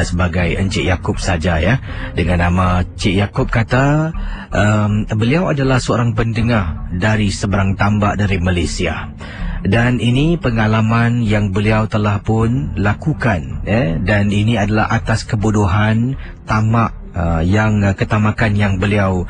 sebagai Encik Yaakob saja ya. Dengan nama Cik Yaakob kata beliau adalah seorang pendengar dari seberang tambak dari Malaysia. Dan ini pengalaman yang beliau telah pun lakukan dan ini adalah atas kebodohan, tamak ketamakan yang beliau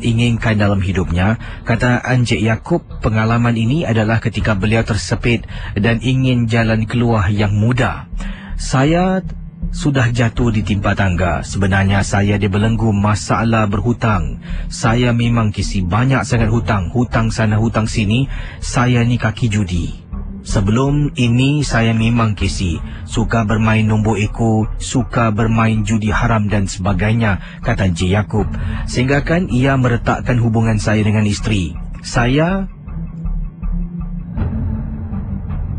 inginkan dalam hidupnya. Kata Encik Yaakob, pengalaman ini adalah ketika beliau tersepit dan ingin jalan keluar yang mudah. Saya sudah jatuh di timpa tangga. Sebenarnya saya dibelenggu masalah berhutang. Saya memang kisi banyak sangat hutang. Hutang sana, hutang sini. Saya ni kaki judi. Sebelum ini saya memang kisi suka bermain nombor eko, suka bermain judi haram dan sebagainya, kata Encik Yaakob. Sehingga kan ia meretakkan hubungan saya dengan isteri. Saya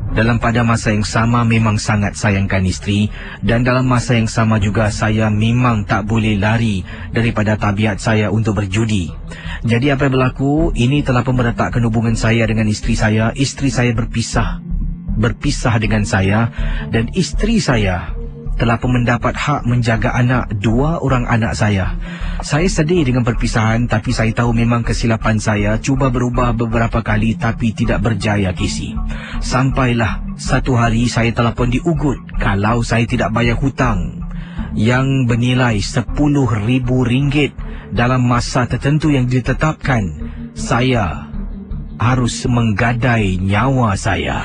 dalam pada masa yang sama memang sangat sayangkan isteri, dan dalam masa yang sama juga saya memang tak boleh lari daripada tabiat saya untuk berjudi. Jadi apa yang berlaku, ini telah pun meretakkan hubungan saya dengan isteri saya. Isteri saya berpisah dengan saya, dan isteri saya telah pun mendapat hak menjaga anak, 2 orang anak saya. Saya sedih dengan perpisahan, tapi saya tahu memang kesilapan saya. Cuba berubah beberapa kali tapi tidak berjaya kisi. Sampailah satu hari saya telah pun diugut kalau saya tidak bayar hutang yang bernilai RM10,000 dalam masa tertentu yang ditetapkan. Saya harus menggadai nyawa saya.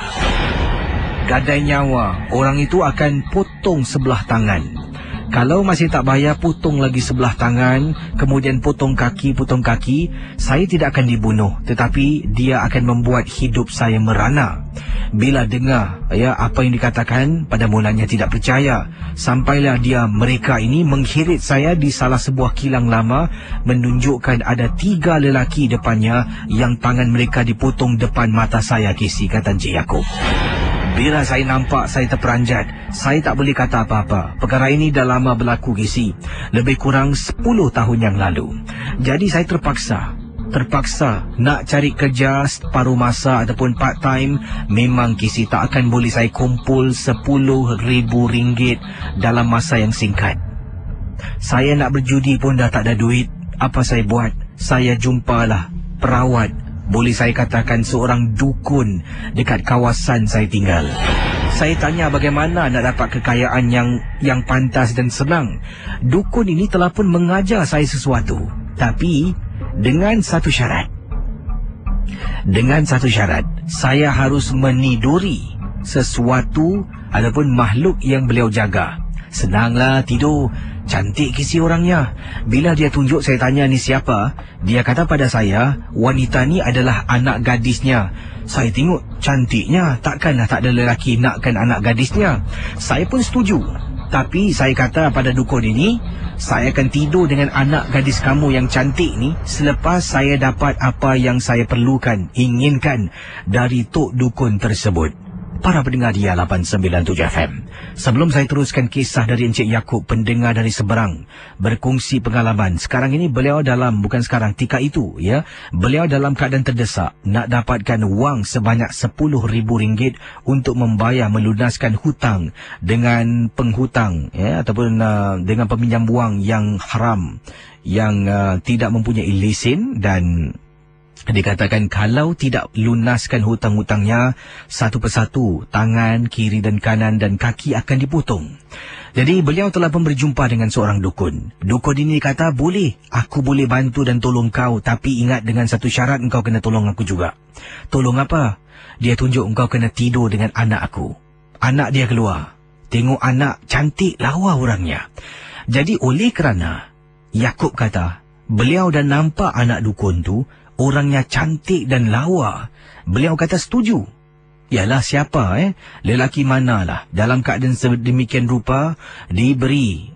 Gadai nyawa, orang itu akan potong sebelah tangan. Kalau masih tak bayar, potong lagi sebelah tangan, kemudian potong kaki. Saya tidak akan dibunuh, tetapi dia akan membuat hidup saya merana. Bila dengar apa yang dikatakan, pada mulanya tidak percaya. Sampailah mereka ini menghirit saya di salah sebuah kilang lama, menunjukkan ada 3 lelaki depannya yang tangan mereka dipotong depan mata saya, kisi, kata Encik Yaakob. Bila saya nampak, saya terperanjat. Saya tak boleh kata apa-apa. Perkara ini dah lama berlaku, kisi. Lebih kurang 10 tahun yang lalu. Jadi saya terpaksa nak cari kerja separuh masa ataupun part time. Memang, kisi, tak akan boleh saya kumpul RM10,000 dalam masa yang singkat. Saya nak berjudi pun dah tak ada duit. Apa saya buat? Saya jumpalah perawat, boleh saya katakan seorang dukun dekat kawasan saya tinggal. Saya tanya bagaimana nak dapat kekayaan yang pantas dan senang. Dukun ini telah pun mengajar saya sesuatu, tapi dengan satu syarat. Saya harus meniduri sesuatu ataupun makhluk yang beliau jaga. Senanglah tidur. Cantik kisi orangnya. Bila dia tunjuk, saya tanya ni siapa. Dia kata pada saya, wanita ni adalah anak gadisnya. Saya tengok cantiknya, takkanlah tak ada lelaki nakkan anak gadisnya. Saya pun setuju. Tapi saya kata pada dukun ini, saya akan tidur dengan anak gadis kamu yang cantik ni selepas saya dapat apa yang saya perlukan, inginkan dari tok dukun tersebut. Para pendengar Dia 897 FM. Sebelum saya teruskan kisah dari Encik Yaakob, pendengar dari seberang, berkongsi pengalaman. Sekarang ini beliau ketika itu beliau dalam keadaan terdesak, nak dapatkan wang sebanyak RM10,000 untuk melunaskan hutang dengan penghutang ataupun dengan peminjam wang yang haram, yang tidak mempunyai lesen. Dan dikatakan kalau tidak lunaskan hutang-hutangnya, satu persatu tangan kiri dan kanan dan kaki akan dipotong. Jadi beliau telah pun berjumpa dengan seorang dukun. Dukun ini kata, aku boleh bantu dan tolong kau, tapi ingat dengan satu syarat, engkau kena tolong aku juga. Tolong apa? Dia tunjuk engkau kena tidur dengan anak aku. Anak dia keluar, tengok anak cantik lawa orangnya. Jadi oleh kerana Yaakob kata beliau dah nampak anak dukun tu orangnya cantik dan lawa, beliau kata setuju. Yalah, siapa lelaki manalah dalam keadaan sedemikian rupa diberi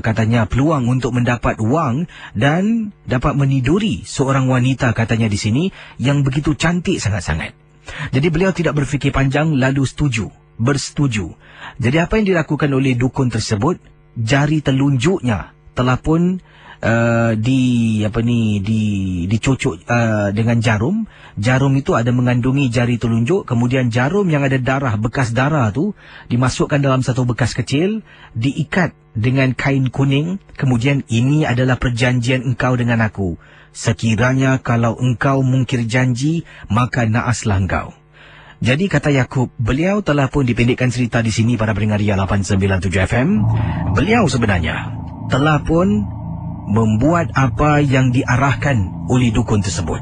katanya peluang untuk mendapat wang dan dapat meniduri seorang wanita, katanya di sini, yang begitu cantik sangat-sangat. Jadi beliau tidak berfikir panjang, lalu bersetuju. Jadi apa yang dilakukan oleh dukun tersebut, jari telunjuknya telah pun dicocok dengan jarum. Jarum itu ada mengandungi jari telunjuk. Kemudian jarum yang ada darah, bekas darah tu dimasukkan dalam satu bekas kecil, diikat dengan kain kuning. Kemudian ini adalah perjanjian engkau dengan aku. Sekiranya kalau engkau mungkir janji, maka naaslah engkau. Jadi kata Yakub, beliau telah pun dipendekkan cerita di sini pada pendengar Ria 897 FM. Beliau sebenarnya telah pun membuat apa yang diarahkan oleh dukun tersebut.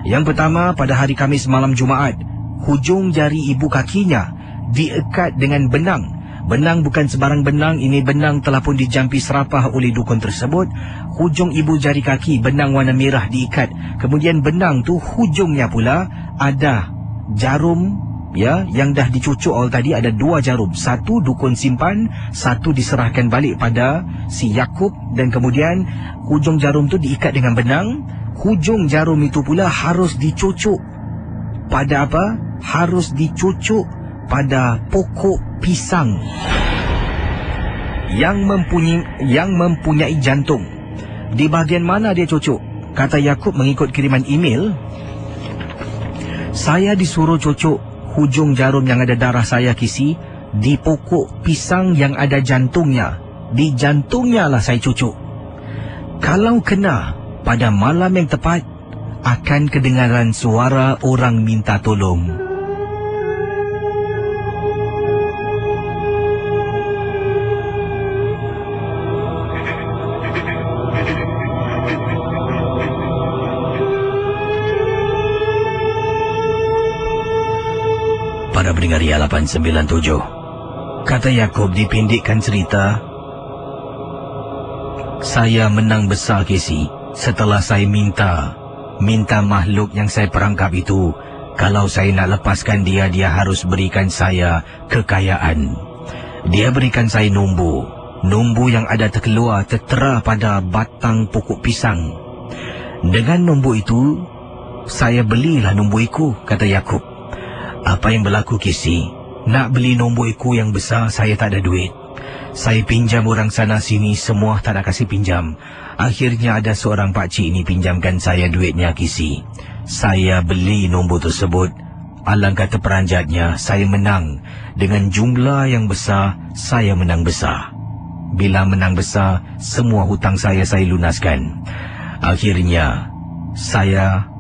Yang pertama, pada hari Khamis malam Jumaat, hujung jari ibu kakinya diikat dengan benang. Benang bukan sebarang benang, ini benang telah pun dijampi serapah oleh dukun tersebut. Hujung ibu jari kaki, benang warna merah diikat. Kemudian benang tu hujungnya pula ada jarum, ya, yang dah dicucuk tadi. Ada 2 jarum, satu dukun simpan, satu diserahkan balik pada si Yakub. Dan kemudian hujung jarum tu diikat dengan benang. Hujung jarum itu pula harus dicucuk pada apa? Harus dicucuk pada pokok pisang yang mempunyai jantung. Di bahagian mana dia cucuk? Kata Yakub mengikut kiriman email, saya disuruh cucuk hujung jarum yang ada darah saya, Kisi, di pokok pisang yang ada jantungnya. Di jantungnya lah saya cucuk. Kalau kena pada malam yang tepat, akan kedengaran suara orang minta tolong. Para pendengar Ria 897, kata Yakub dipendekkan cerita, saya menang besar, Kisi, setelah saya minta makhluk yang saya perangkap itu, kalau saya nak lepaskan dia harus berikan saya kekayaan. Dia berikan saya numbu yang ada tertera pada batang pokok pisang. Dengan numbu itu, saya belilah numbu itu, kata Yakub. Apa yang berlaku, Kisi? Nak beli numbu itu yang besar, saya tak ada duit. Saya pinjam orang sana sini, semua tak nak kasih pinjam. Akhirnya ada seorang pakcik ni pinjamkan saya duitnya, Kisi. Saya beli nombor tersebut. Alangkah terperanjatnya, saya menang. Dengan jumlah yang besar, saya menang besar. Bila menang besar, semua hutang saya lunaskan. Akhirnya, saya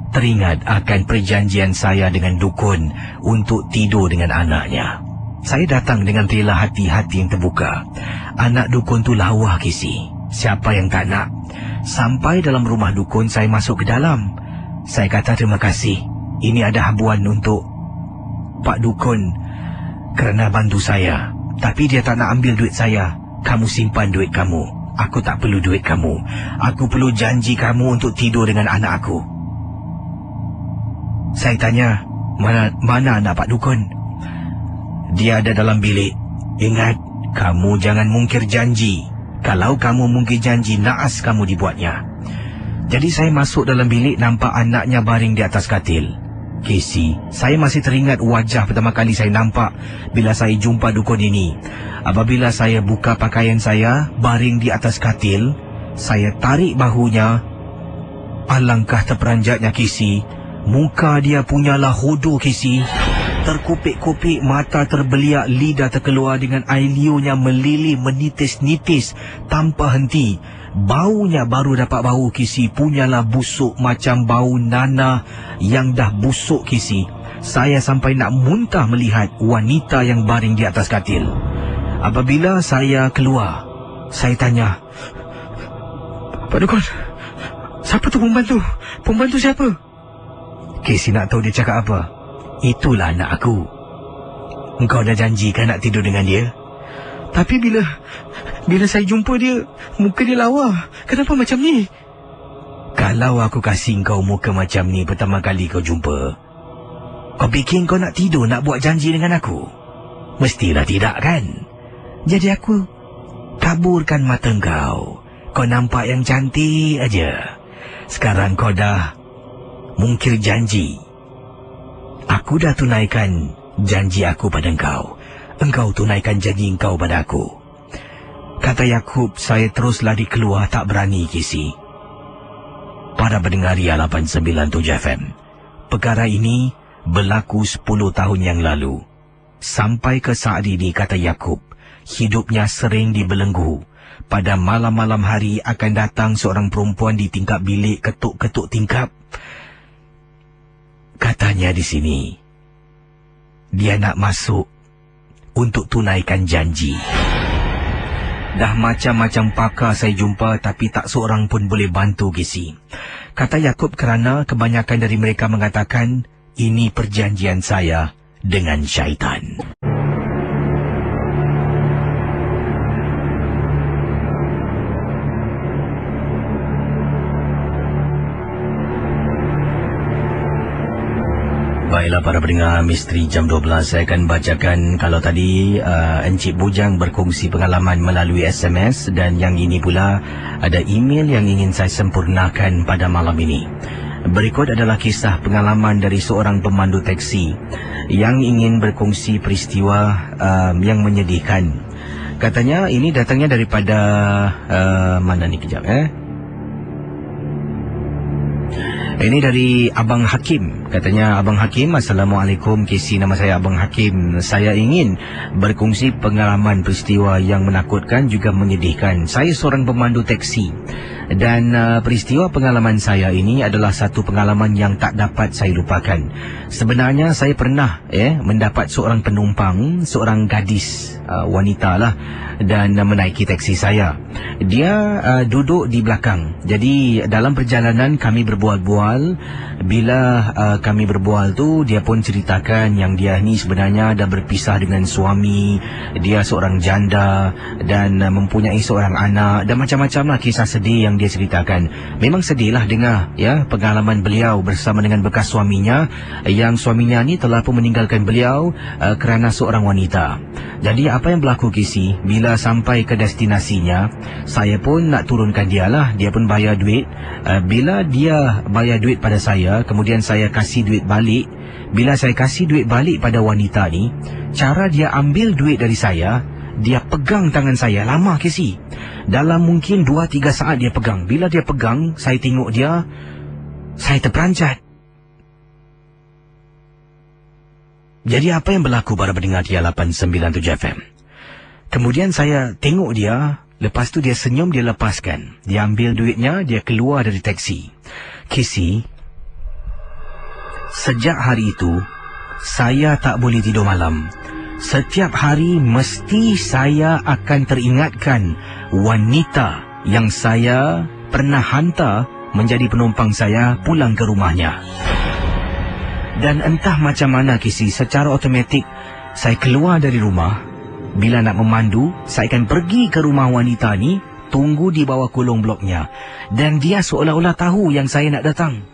teringat akan perjanjian saya dengan dukun untuk tidur dengan anaknya. Saya datang dengan rela hati-hati yang terbuka. Anak dukun tu lawa, Kisi. Siapa yang tak nak? Sampai dalam rumah dukun, saya masuk ke dalam. Saya kata terima kasih. Ini ada habuan untuk Pak Dukun kerana bantu saya. Tapi dia tak nak ambil duit saya. Kamu simpan duit kamu. Aku tak perlu duit kamu. Aku perlu janji kamu untuk tidur dengan anak aku. Saya tanya, mana anak Pak Dukun? Dia ada dalam bilik. Ingat, kamu jangan mungkir janji. Kalau kamu mungkir janji, naas kamu dibuatnya. Jadi saya masuk dalam bilik, nampak anaknya baring di atas katil. Kisi, saya masih teringat wajah pertama kali saya nampak bila saya jumpa dukun ini. Apabila saya buka pakaian saya, baring di atas katil, saya tarik bahunya. Alangkah terperanjatnya, Kisi. Muka dia punyalah hodoh, Kisi. Terkupik-kupik, mata terbeliak, lidah terkeluar dengan air liurnya melilih, menitis-nitis tanpa henti. Baunya baru dapat bau, Kisi, punyalah busuk macam bau nanah yang dah busuk, Kisi. Saya sampai nak muntah melihat wanita yang baring di atas katil. Apabila saya keluar, saya tanya, Pak Dukun, siapa tu pembantu? Pembantu siapa? Kisi nak tahu dia cakap apa? Itulah anak aku. Engkau dah janjikan nak tidur dengan dia? Tapi bila saya jumpa dia, muka dia lawa. Kenapa macam ni? Kalau aku kasih kau muka macam ni pertama kali kau jumpa, kau fikir kau nak tidur, nak buat janji dengan aku? Mestilah tidak, kan? Jadi aku kaburkan mata kau. Kau nampak yang cantik aja. Sekarang kau dah mungkir janji. Aku dah tunaikan janji aku pada engkau. Engkau tunaikan janji engkau pada aku. Kata Yakub, saya terus lari keluar, tak berani kisi. Para pendengar Ria 897 FM, perkara ini berlaku 10 tahun yang lalu. Sampai ke saat ini, kata Yakub, hidupnya sering dibelenggu. Pada malam-malam hari akan datang seorang perempuan di tingkap bilik, ketuk-ketuk tingkap. Katanya di sini, dia nak masuk untuk tunaikan janji. Dah macam-macam pakar saya jumpa, tapi tak seorang pun boleh bantu kisi. Kata Yakub, kerana kebanyakan dari mereka mengatakan, ini perjanjian saya dengan syaitan. Baiklah para pendengar Misteri Jam 12, saya akan bacakan. Kalau tadi Encik Bujang berkongsi pengalaman melalui SMS, dan yang ini pula ada email yang ingin saya sempurnakan pada malam ini. Berikut adalah kisah pengalaman dari seorang pemandu teksi yang ingin berkongsi peristiwa yang menyedihkan. Katanya ini datangnya daripada mana ni kejap Ini dari Abang Hakim. Katanya, Abang Hakim, Assalamualaikum KC, nama saya Abang Hakim. Saya ingin berkongsi pengalaman peristiwa yang menakutkan juga menyedihkan. Saya seorang pemandu teksi, dan peristiwa pengalaman saya ini adalah satu pengalaman yang tak dapat saya lupakan. Sebenarnya saya pernah mendapat seorang penumpang, seorang gadis, wanita lah, dan menaiki teksi saya. Dia duduk di belakang. Jadi dalam perjalanan kami berbual-bual. Bila kami berbual tu, dia pun ceritakan yang dia ni sebenarnya dah berpisah dengan suami. Dia seorang janda dan mempunyai seorang anak, dan macam-macam lah kisah sedih yang dia ceritakan. Memang sedih lah dengar pengalaman beliau bersama dengan bekas suaminya, yang suaminya ni telah pun meninggalkan beliau kerana seorang wanita. Jadi apa yang berlaku kisi, bila sampai ke destinasinya, saya pun nak turunkan dia lah. Dia pun bayar duit. Bila dia bayar duit pada saya, kemudian saya kasih duit balik. Bila saya kasih duit balik pada wanita ni, cara dia ambil duit dari saya, dia pegang tangan saya lama kisi. Dalam mungkin 2-3 saat dia pegang. Bila dia pegang, saya tengok dia, saya terperanjat. Jadi apa yang berlaku para pendengar Ria 897 FM? Kemudian saya tengok dia, lepas tu dia senyum, dia lepaskan. Dia ambil duitnya, dia keluar dari teksi. Kisi, sejak hari itu, saya tak boleh tidur malam. Setiap hari mesti saya akan teringatkan wanita yang saya pernah hantar menjadi penumpang saya pulang ke rumahnya. Dan entah macam mana kisi, secara automatik saya keluar dari rumah. Bila nak memandu, saya akan pergi ke rumah wanita ni, tunggu di bawah kolong bloknya. Dan dia seolah-olah tahu yang saya nak datang.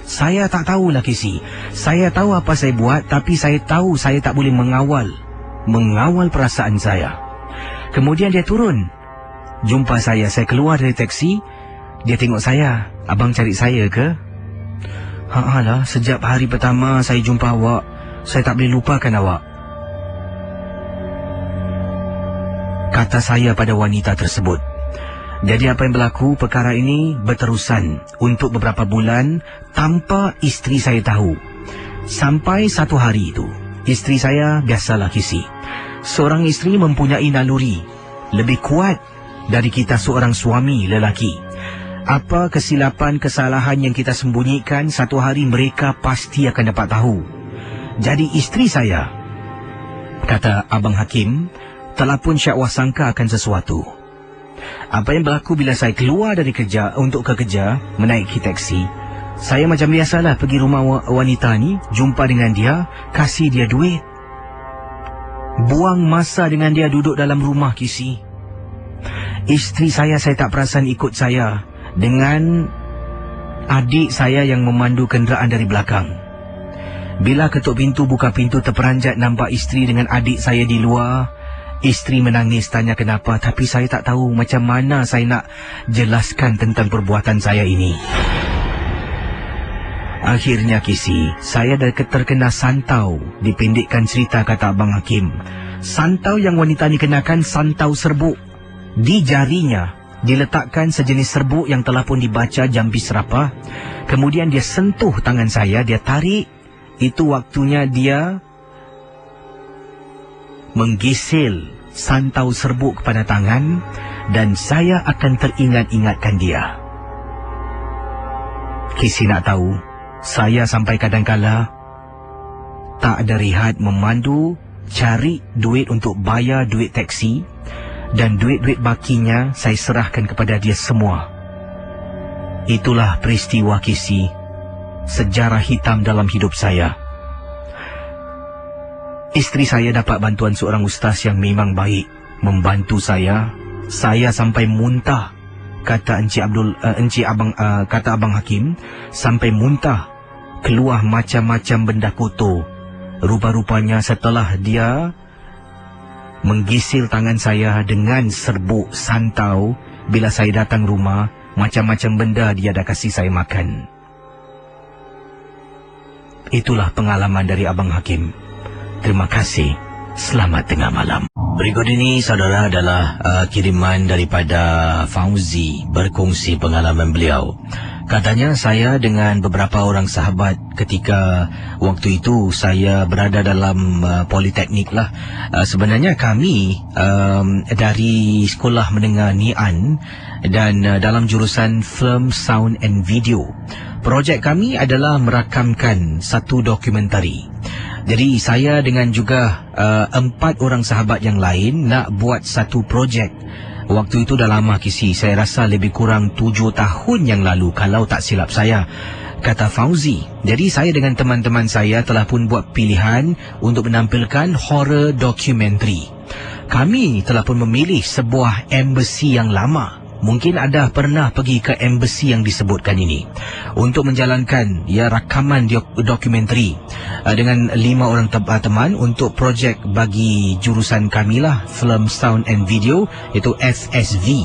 Saya tak tahulah kisi. Saya tahu apa saya buat, tapi saya tahu saya tak boleh mengawal perasaan saya. Kemudian dia turun, jumpa saya keluar dari teksi. Dia tengok saya, abang cari saya ke? Lah, sejak hari pertama saya jumpa awak, saya tak boleh lupakan awak, kata saya pada wanita tersebut. Jadi apa yang berlaku, perkara ini berterusan untuk beberapa bulan tanpa isteri saya tahu. Sampai satu hari itu, isteri saya, biasalah kisi, seorang isteri mempunyai naluri lebih kuat dari kita seorang suami lelaki. Apa kesilapan, kesalahan yang kita sembunyikan, satu hari mereka pasti akan dapat tahu. Jadi isteri saya, kata Abang Hakim, telah pun syakwa sangka akan sesuatu. Apa yang berlaku bila saya keluar dari kerja untuk ke kerja, menaiki teksi, saya macam biasalah pergi rumah wanita ni, jumpa dengan dia, kasih dia duit, buang masa dengan dia duduk dalam rumah kisi. Isteri saya tak perasan ikut saya dengan adik saya yang memandu kenderaan dari belakang. Bila ketuk pintu, buka pintu, terperanjat nampak isteri dengan adik saya di luar. Isteri menangis, tanya kenapa, tapi saya tak tahu macam mana saya nak jelaskan tentang perbuatan saya ini. Akhirnya kisi, saya dah terkena santau. Dipendekkan cerita, kata Abang Hakim, santau yang wanita ni kenakan santau serbuk. Di jarinya diletakkan sejenis serbuk yang telah pun dibaca jambi serapah. Kemudian dia sentuh tangan saya, dia tarik. Itu waktunya dia menggisil santau serbuk kepada tangan, dan saya akan teringat-ingatkan dia. Kisi nak tahu, saya sampai kadangkala tak ada rehat memandu, cari duit untuk bayar duit teksi, dan duit-duit bakinya saya serahkan kepada dia semua. Itulah peristiwa Kisi, sejarah hitam dalam hidup saya. Isteri saya dapat bantuan seorang ustaz yang memang baik, membantu saya. Saya sampai muntah, kata kata Abang Hakim, sampai muntah, keluar macam-macam benda kotor. Rupa-rupanya setelah dia menggisil tangan saya dengan serbuk santau, bila saya datang rumah, macam-macam benda dia dah kasih saya makan. Itulah pengalaman dari Abang Hakim. Terima kasih. Selamat tengah malam. Berikut ini, saudara, adalah kiriman daripada Fauzi berkongsi pengalaman beliau. Katanya, saya dengan beberapa orang sahabat ketika waktu itu saya berada dalam politeknik lah. Sebenarnya kami dari sekolah menengah Nian dan dalam jurusan Film, Sound and Video. Projek kami adalah merakamkan satu dokumentari. Jadi saya dengan juga 4 orang sahabat yang lain nak buat satu projek. Waktu itu dah lama Kisi, saya rasa lebih kurang 7 tahun yang lalu kalau tak silap saya, kata Fauzi. Jadi saya dengan teman-teman saya telah pun buat pilihan untuk menampilkan horror dokumentari. Kami telah pun memilih sebuah embassy yang lama. Mungkin ada pernah pergi ke embassy yang disebutkan ini untuk menjalankan rakaman dokumentari dengan 5 orang teman untuk projek bagi jurusan kami lah, Film, Sound and Video, iaitu FSV,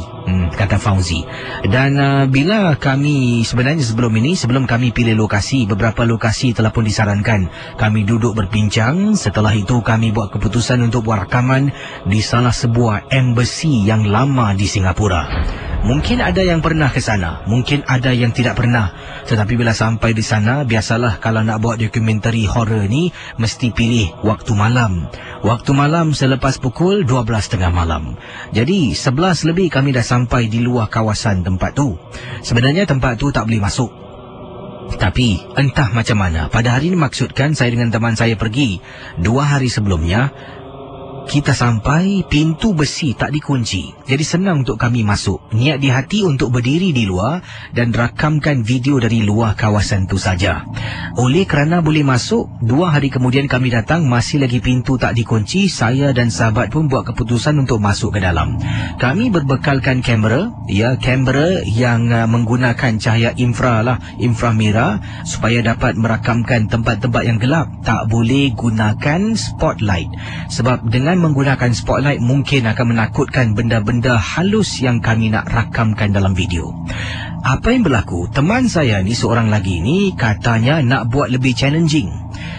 kata Fauzi. Dan bila kami sebenarnya sebelum kami pilih lokasi, beberapa lokasi telah pun disarankan. Kami duduk berbincang, setelah itu kami buat keputusan untuk buat rakaman di salah sebuah embassy yang lama di Singapura. Mungkin ada yang pernah ke sana, mungkin ada yang tidak pernah. Tetapi bila sampai di sana, biasalah kalau nak buat dokumentari horror ni, mesti pilih waktu malam. Waktu malam selepas pukul 12.30 malam. Jadi 11 lebih kami dah sampai di luar kawasan tempat tu. Sebenarnya tempat tu tak boleh masuk. Tapi entah macam mana, pada hari ini maksudkan saya dengan teman saya pergi 2 hari sebelumnya. Kita sampai, pintu besi tak dikunci. Jadi senang untuk kami masuk. Niat di hati untuk berdiri di luar dan rakamkan video dari luar kawasan tu saja. Oleh kerana boleh masuk, 2 hari kemudian kami datang, masih lagi pintu tak dikunci. Saya dan sahabat pun buat keputusan untuk masuk ke dalam. Kami berbekalkan kamera, kamera yang menggunakan cahaya inframerah, supaya dapat merakamkan tempat-tempat yang gelap. Tak boleh gunakan spotlight. Sebab dengan menggunakan spotlight mungkin akan menakutkan benda-benda halus yang kami nak rakamkan dalam video. Apa yang berlaku? Teman saya ni, seorang lagi ni, katanya nak buat lebih challenging.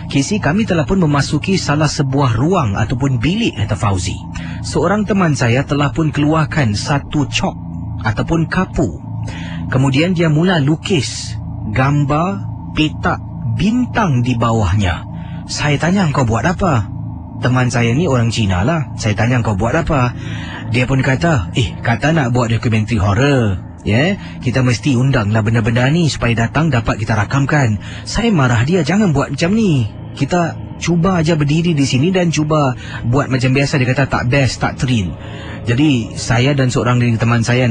Kisi, kami telah pun memasuki salah sebuah ruang ataupun bilik, kata Fauzi. Seorang teman saya telah pun keluarkan satu cok ataupun kapu. Kemudian dia mula lukis gambar petak bintang di bawahnya. Saya tanya, kau buat apa? Teman saya ni orang Cina lah. Saya tanya, kau buat apa? Dia pun kata, kata nak buat dokumentari horror. Kita mesti undanglah benda-benda ni supaya datang dapat kita rakamkan. Saya marah dia, jangan buat macam ni. Kita cuba aja berdiri di sini dan cuba buat macam biasa. Dia kata tak best, tak thrill. Jadi saya dan seorang dari teman saya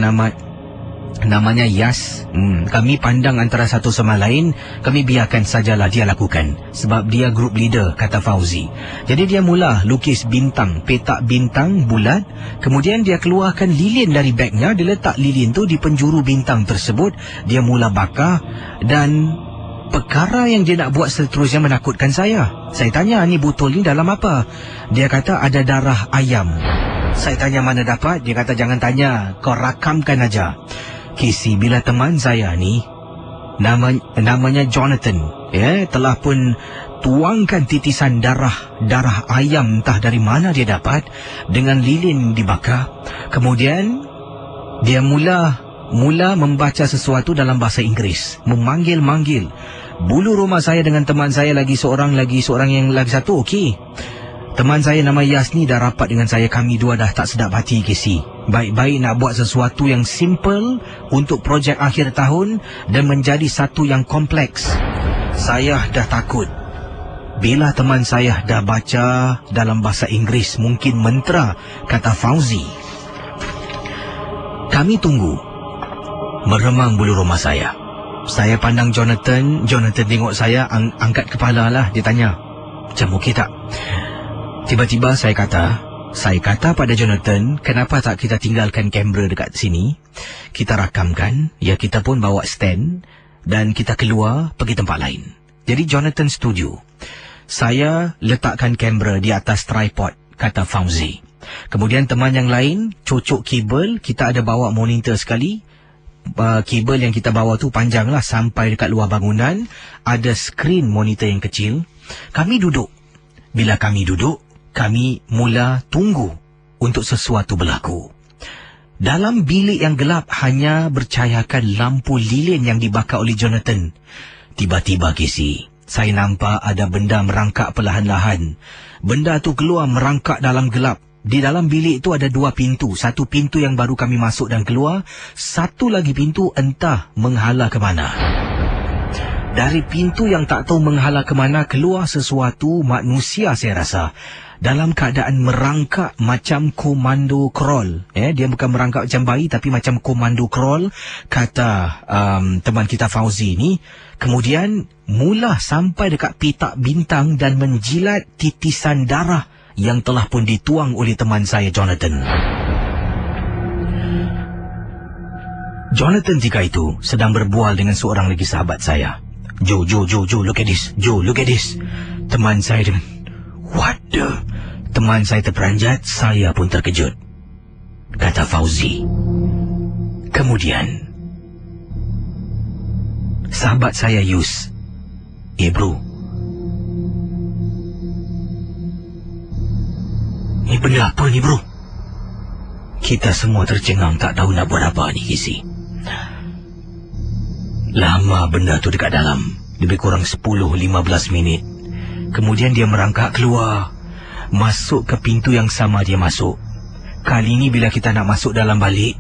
namanya Yas, kami pandang antara satu sama lain. Kami biarkan sajalah dia lakukan, sebab dia group leader, kata Fauzi. Jadi dia mula lukis bintang, petak bintang bulat. Kemudian dia keluarkan lilin dari bagnya. Dia letak lilin tu di penjuru bintang tersebut. Dia mula bakar. Dan perkara yang dia nak buat seterusnya menakutkan saya. Saya tanya, ni botol ni dalam apa? Dia kata ada darah ayam. Saya tanya, mana dapat? Dia kata, jangan tanya, kau rakamkan aja. Kisi, bila teman saya ni namanya Jonathan, telah pun tuangkan titisan darah ayam, entah dari mana dia dapat, dengan lilin dibakar. Kemudian Dia mula membaca sesuatu dalam bahasa Inggeris, memanggil-manggil. Bulu rumah saya dengan teman saya lagi seorang yang lagi satu, okey. Teman saya nama Yasni dah rapat dengan saya. Kami dua dah tak sedap hati, Casey. Baik-baik nak buat sesuatu yang simple untuk projek akhir tahun dan menjadi satu yang kompleks. Saya dah takut. Bila teman saya dah baca dalam bahasa Inggeris, mungkin mentera, kata Fauzi. Kami tunggu. Meremang bulu rumah saya. Saya pandang Jonathan tengok saya, angkat kepala lah. Dia tanya, macam okey tak? Tiba-tiba saya kata pada Jonathan, kenapa tak kita tinggalkan kamera dekat sini? Kita rakamkan, ya kita pun bawa stand dan kita keluar pergi tempat lain. Jadi Jonathan setuju. Saya letakkan kamera di atas tripod, kata Fauzi. Kemudian teman yang lain cocok kabel, kita ada bawa monitor sekali. Kabel yang kita bawa tu panjang lah sampai dekat luar bangunan. Ada skrin monitor yang kecil. Kami duduk. Bila kami duduk, kami mula tunggu untuk sesuatu berlaku. Dalam bilik yang gelap hanya bercahayakan lampu lilin yang dibakar oleh Jonathan. Tiba-tiba, Casey, saya nampak ada benda merangkak perlahan-lahan. Benda tu keluar merangkak dalam gelap. Di dalam bilik itu ada dua pintu. Satu pintu yang baru kami masuk dan keluar. Satu lagi pintu entah menghala ke mana. Dari pintu yang tak tahu menghala ke mana, keluar sesuatu manusia saya rasa. Dalam keadaan merangkak macam komando crawl. Dia bukan merangkak macam bayi tapi macam komando crawl, kata teman kita Fauzi ni. Kemudian mula sampai dekat petak bintang dan menjilat titisan darah yang telah pun dituang oleh teman saya Jonathan. Jonathan ketika itu sedang berbual dengan seorang lagi sahabat saya. Joe, look at this. Joe, look at this. Teman saya dengan, what the? Teman saya terperanjat, saya pun terkejut, kata Fauzi. Kemudian sahabat saya Yus, bro, ni benda apa ni bro? Kita semua tercengang tak tahu nak buat apa ni, Casey. Lama benda tu dekat dalam, lebih kurang 10-15 minit. Kemudian dia merangkak keluar, masuk ke pintu yang sama dia masuk. Kali ini bila kita nak masuk dalam balik,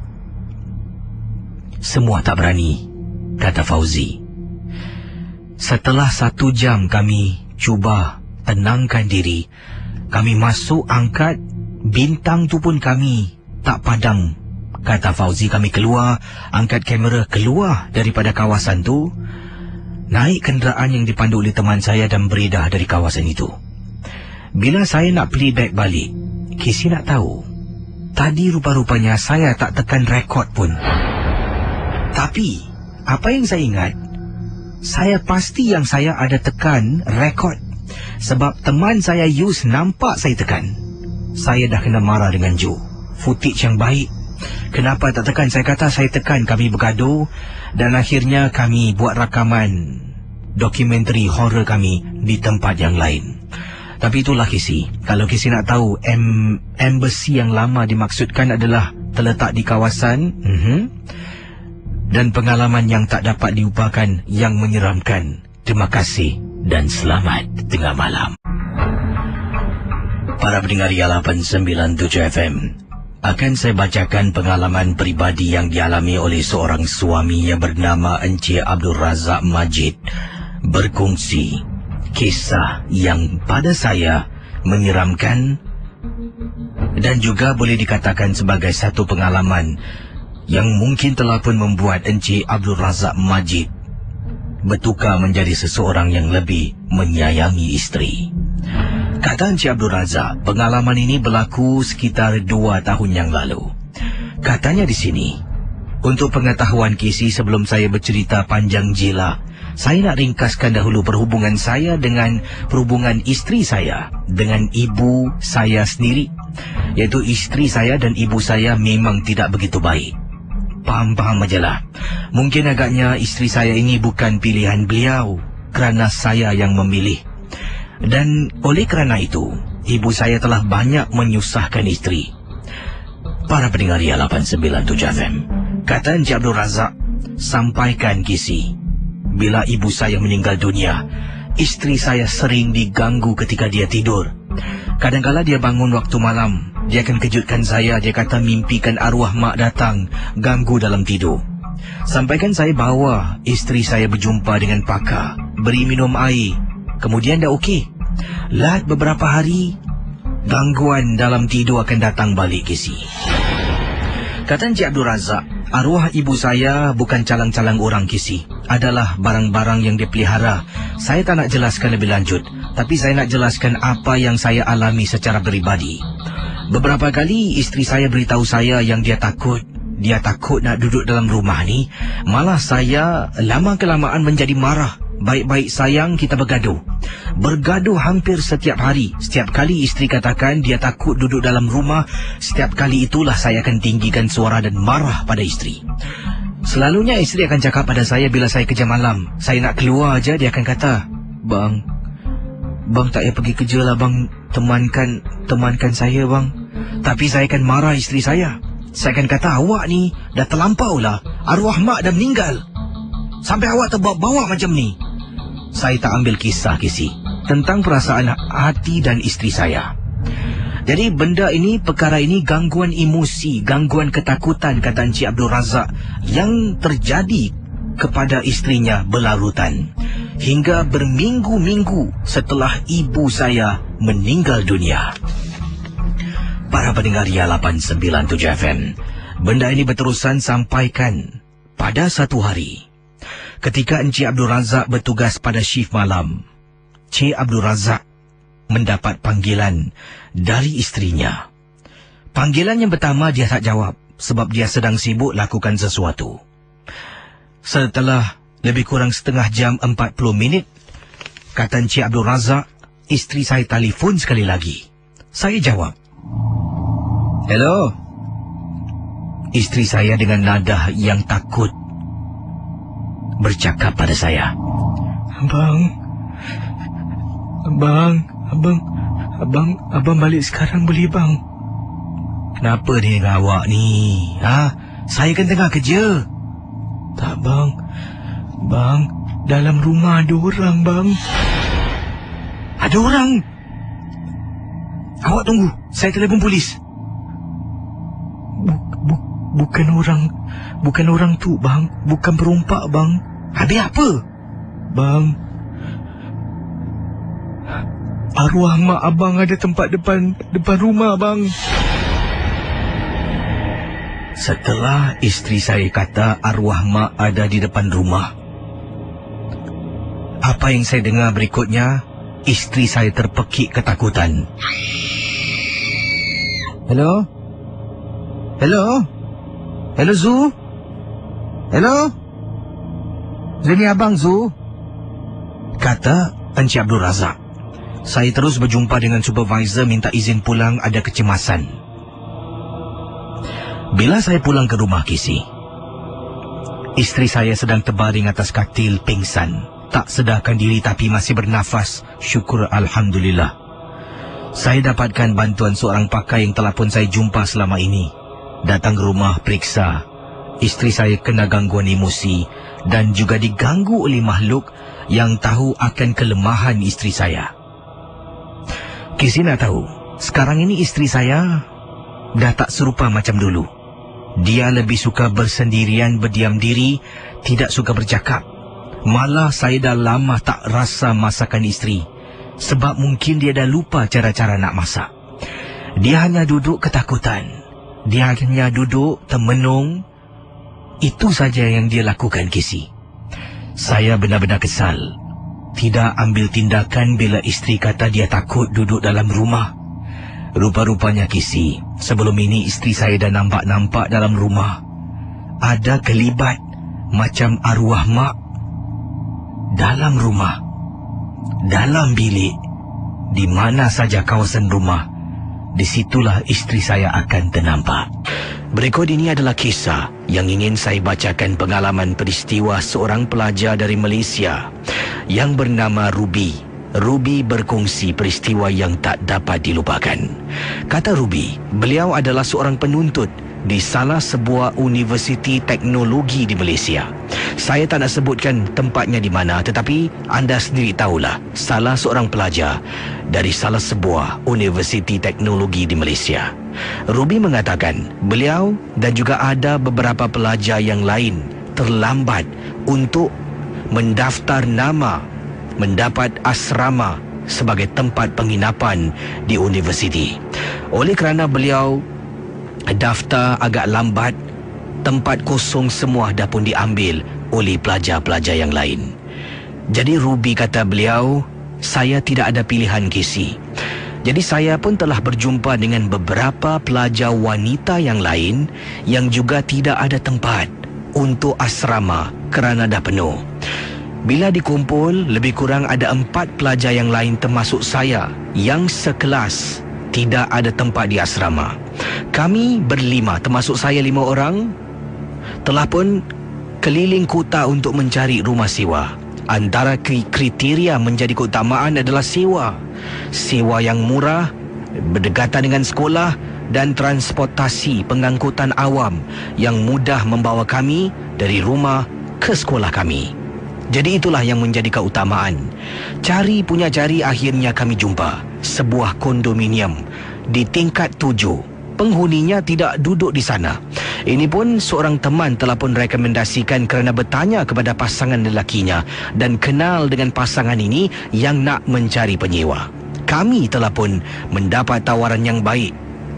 semua tak berani, kata Fauzi. Setelah 1 jam kami cuba tenangkan diri, kami masuk angkat, bintang tu pun kami tak padam, kata Fauzi. Kami keluar, angkat kamera, keluar daripada kawasan tu, naik kenderaan yang dipandu oleh teman saya dan beredah dari kawasan itu. Bila saya nak playback balik, Casey nak tahu, tadi rupa-rupanya saya tak tekan rekod pun. Tapi apa yang saya ingat, saya pasti yang saya ada tekan rekod. Sebab teman saya Yus nampak saya tekan. Saya dah kena marah dengan Joe. Footage yang baik, kenapa tak tekan? Saya kata saya tekan. Kami bergaduh dan akhirnya kami buat rakaman dokumentari horror kami di tempat yang lain. Tapi itulah Casey. Kalau Casey nak tahu, embassy yang lama dimaksudkan adalah terletak di kawasan dan pengalaman yang tak dapat dilupakan yang menyeramkan. Terima kasih dan selamat tengah malam. Para pendengar Yala 897 FM, akan saya bacakan pengalaman peribadi yang dialami oleh seorang suami yang bernama Encik Abdul Razak Majid, berkongsi kisah yang pada saya menyeramkan dan juga boleh dikatakan sebagai satu pengalaman yang mungkin telah pun membuat Encik Abdul Razak Majid bertukar menjadi seseorang yang lebih menyayangi isteri. Kata Encik Abdul Razak, pengalaman ini berlaku sekitar 2 tahun yang lalu. Katanya di sini, untuk pengetahuan Casey, sebelum saya bercerita panjang jela, saya nak ringkaskan dahulu perhubungan saya dengan perhubungan isteri saya dengan ibu saya sendiri. Iaitu isteri saya dan ibu saya memang tidak begitu baik. Faham-faham ajalah. Mungkin agaknya isteri saya ini bukan pilihan beliau, kerana saya yang memilih. Dan oleh kerana itu, ibu saya telah banyak menyusahkan isteri. Para pendengar Ria 897 FM, kata Encik Abdul Razak, sampaikan Kisi, bila ibu saya meninggal dunia, isteri saya sering diganggu ketika dia tidur. Kadang-kala dia bangun waktu malam, dia akan kejutkan saya. Dia kata mimpikan arwah mak datang, ganggu dalam tidur. Sampaikan saya bawa isteri saya berjumpa dengan pakar, beri minum air, kemudian dah okey. Lat beberapa hari, gangguan dalam tidur akan datang balik Kisi. Kata Encik Abdul Razak, arwah ibu saya bukan calang-calang orang Kisi, adalah barang-barang yang dia pelihara. Saya tak nak jelaskan lebih lanjut, tapi saya nak jelaskan apa yang saya alami secara peribadi. Beberapa kali isteri saya beritahu saya yang dia takut nak duduk dalam rumah ni. Malah saya lama-kelamaan menjadi marah. Baik-baik sayang kita bergaduh hampir setiap hari. Setiap kali isteri katakan dia takut duduk dalam rumah, setiap kali itulah saya akan tinggikan suara dan marah pada isteri. Selalunya isteri akan cakap pada saya bila saya kerja malam. Saya nak keluar aja, dia akan kata, Bang tak payah pergi kerja lah bang, temankan saya bang. Tapi saya akan marah isteri saya. Saya akan kata, awak ni dah terlampau lah, arwah mak dah meninggal, sampai awak terbawa-bawa macam ni. Saya tak ambil kisah Kisi tentang perasaan hati dan isteri saya. Jadi perkara ini gangguan emosi, gangguan ketakutan, kata Encik Abdul Razak, yang terjadi kepada isterinya berlarutan hingga berminggu-minggu setelah ibu saya meninggal dunia. Para pendengar Ria 897 FM, benda ini berterusan sampaikan pada satu hari ketika Encik Abdul Razak bertugas pada shift malam. Encik Abdul Razak mendapat panggilan dari isterinya. Panggilan yang pertama dia tak jawab sebab dia sedang sibuk lakukan sesuatu. Setelah lebih kurang setengah jam 40 minit, kata Encik Abdul Razak, isteri saya telefon sekali lagi. Saya jawab. Hello? Isteri saya dengan nada yang takut bercakap pada saya. Abang balik sekarang boleh bang? Kenapa ni dengan awak ni? Saya kan tengah kerja. Tak bang, dalam rumah ada orang bang. Ada orang? Awak tunggu, saya telefon polis. Bukan orang tu bang, bukan perompak bang. Habis apa? Bang, arwah mak abang ada tempat depan rumah bang. Setelah isteri saya kata arwah mak ada di depan rumah, apa yang saya dengar berikutnya, isteri saya terpekik ketakutan. Hello? Zu? Hello? Ini abang Zu? Kata Encik Abdul Razak. Saya terus berjumpa dengan supervisor minta izin pulang, ada kecemasan. Bila saya pulang ke rumah Kisi, isteri saya sedang terbaring atas katil pingsan. Tak sedarkan diri tapi masih bernafas. Syukur Alhamdulillah. Saya dapatkan bantuan seorang pakar yang telah pun saya jumpa selama ini. Datang ke rumah periksa. Isteri saya kena gangguan emosi dan juga diganggu oleh makhluk yang tahu akan kelemahan isteri saya. Kisi nak tahu, sekarang ini isteri saya dah tak serupa macam dulu. Dia lebih suka bersendirian, berdiam diri, tidak suka bercakap. Malah saya dah lama tak rasa masakan isteri, sebab mungkin dia dah lupa cara-cara nak masak. Dia hanya duduk ketakutan. Dia hanya duduk termenung. Itu saja yang dia lakukan Kisi. Saya benar-benar kesal. Tidak ambil tindakan bila isteri kata dia takut duduk dalam rumah. Rupa-rupanya Kisi, sebelum ini isteri saya dah nampak dalam rumah ada kelibat macam arwah mak dalam rumah, dalam bilik, di mana saja kawasan rumah. Disitulah isteri saya akan ternampak. Berikut ini adalah kisah yang ingin saya bacakan, pengalaman peristiwa seorang pelajar dari Malaysia yang bernama Ruby. Ruby berkongsi peristiwa yang tak dapat dilupakan. Kata Ruby, beliau adalah seorang penuntut di salah sebuah universiti teknologi di Malaysia. Saya tak nak sebutkan tempatnya di mana, tetapi anda sendiri tahulah, salah seorang pelajar dari salah sebuah universiti teknologi di Malaysia. Ruby mengatakan beliau dan juga ada beberapa pelajar yang lain terlambat untuk mendaftar nama mendapat asrama sebagai tempat penginapan di universiti. Oleh kerana beliau daftar agak lambat, tempat kosong semua dah pun diambil oleh pelajar-pelajar yang lain. Jadi Ruby kata beliau, saya tidak ada pilihan Casey. Jadi saya pun telah berjumpa dengan beberapa pelajar wanita yang lain yang juga tidak ada tempat untuk asrama kerana dah penuh. Bila dikumpul, lebih kurang ada 4 pelajar yang lain termasuk saya yang sekelas tidak ada tempat di asrama. Kami berlima, termasuk saya 5 orang, telah pun keliling kota untuk mencari rumah sewa. Antara kriteria menjadi keutamaan adalah sewa. Sewa yang murah, berdekatan dengan sekolah dan transportasi pengangkutan awam yang mudah membawa kami dari rumah ke sekolah kami. Jadi itulah yang menjadi keutamaan. Cari punya cari, akhirnya kami jumpa sebuah kondominium di tingkat 7. Penghuninya tidak duduk di sana. Ini pun seorang teman telah pun rekomendasikan kerana bertanya kepada pasangan lelakinya dan kenal dengan pasangan ini yang nak mencari penyewa. Kami telah pun mendapat tawaran yang baik.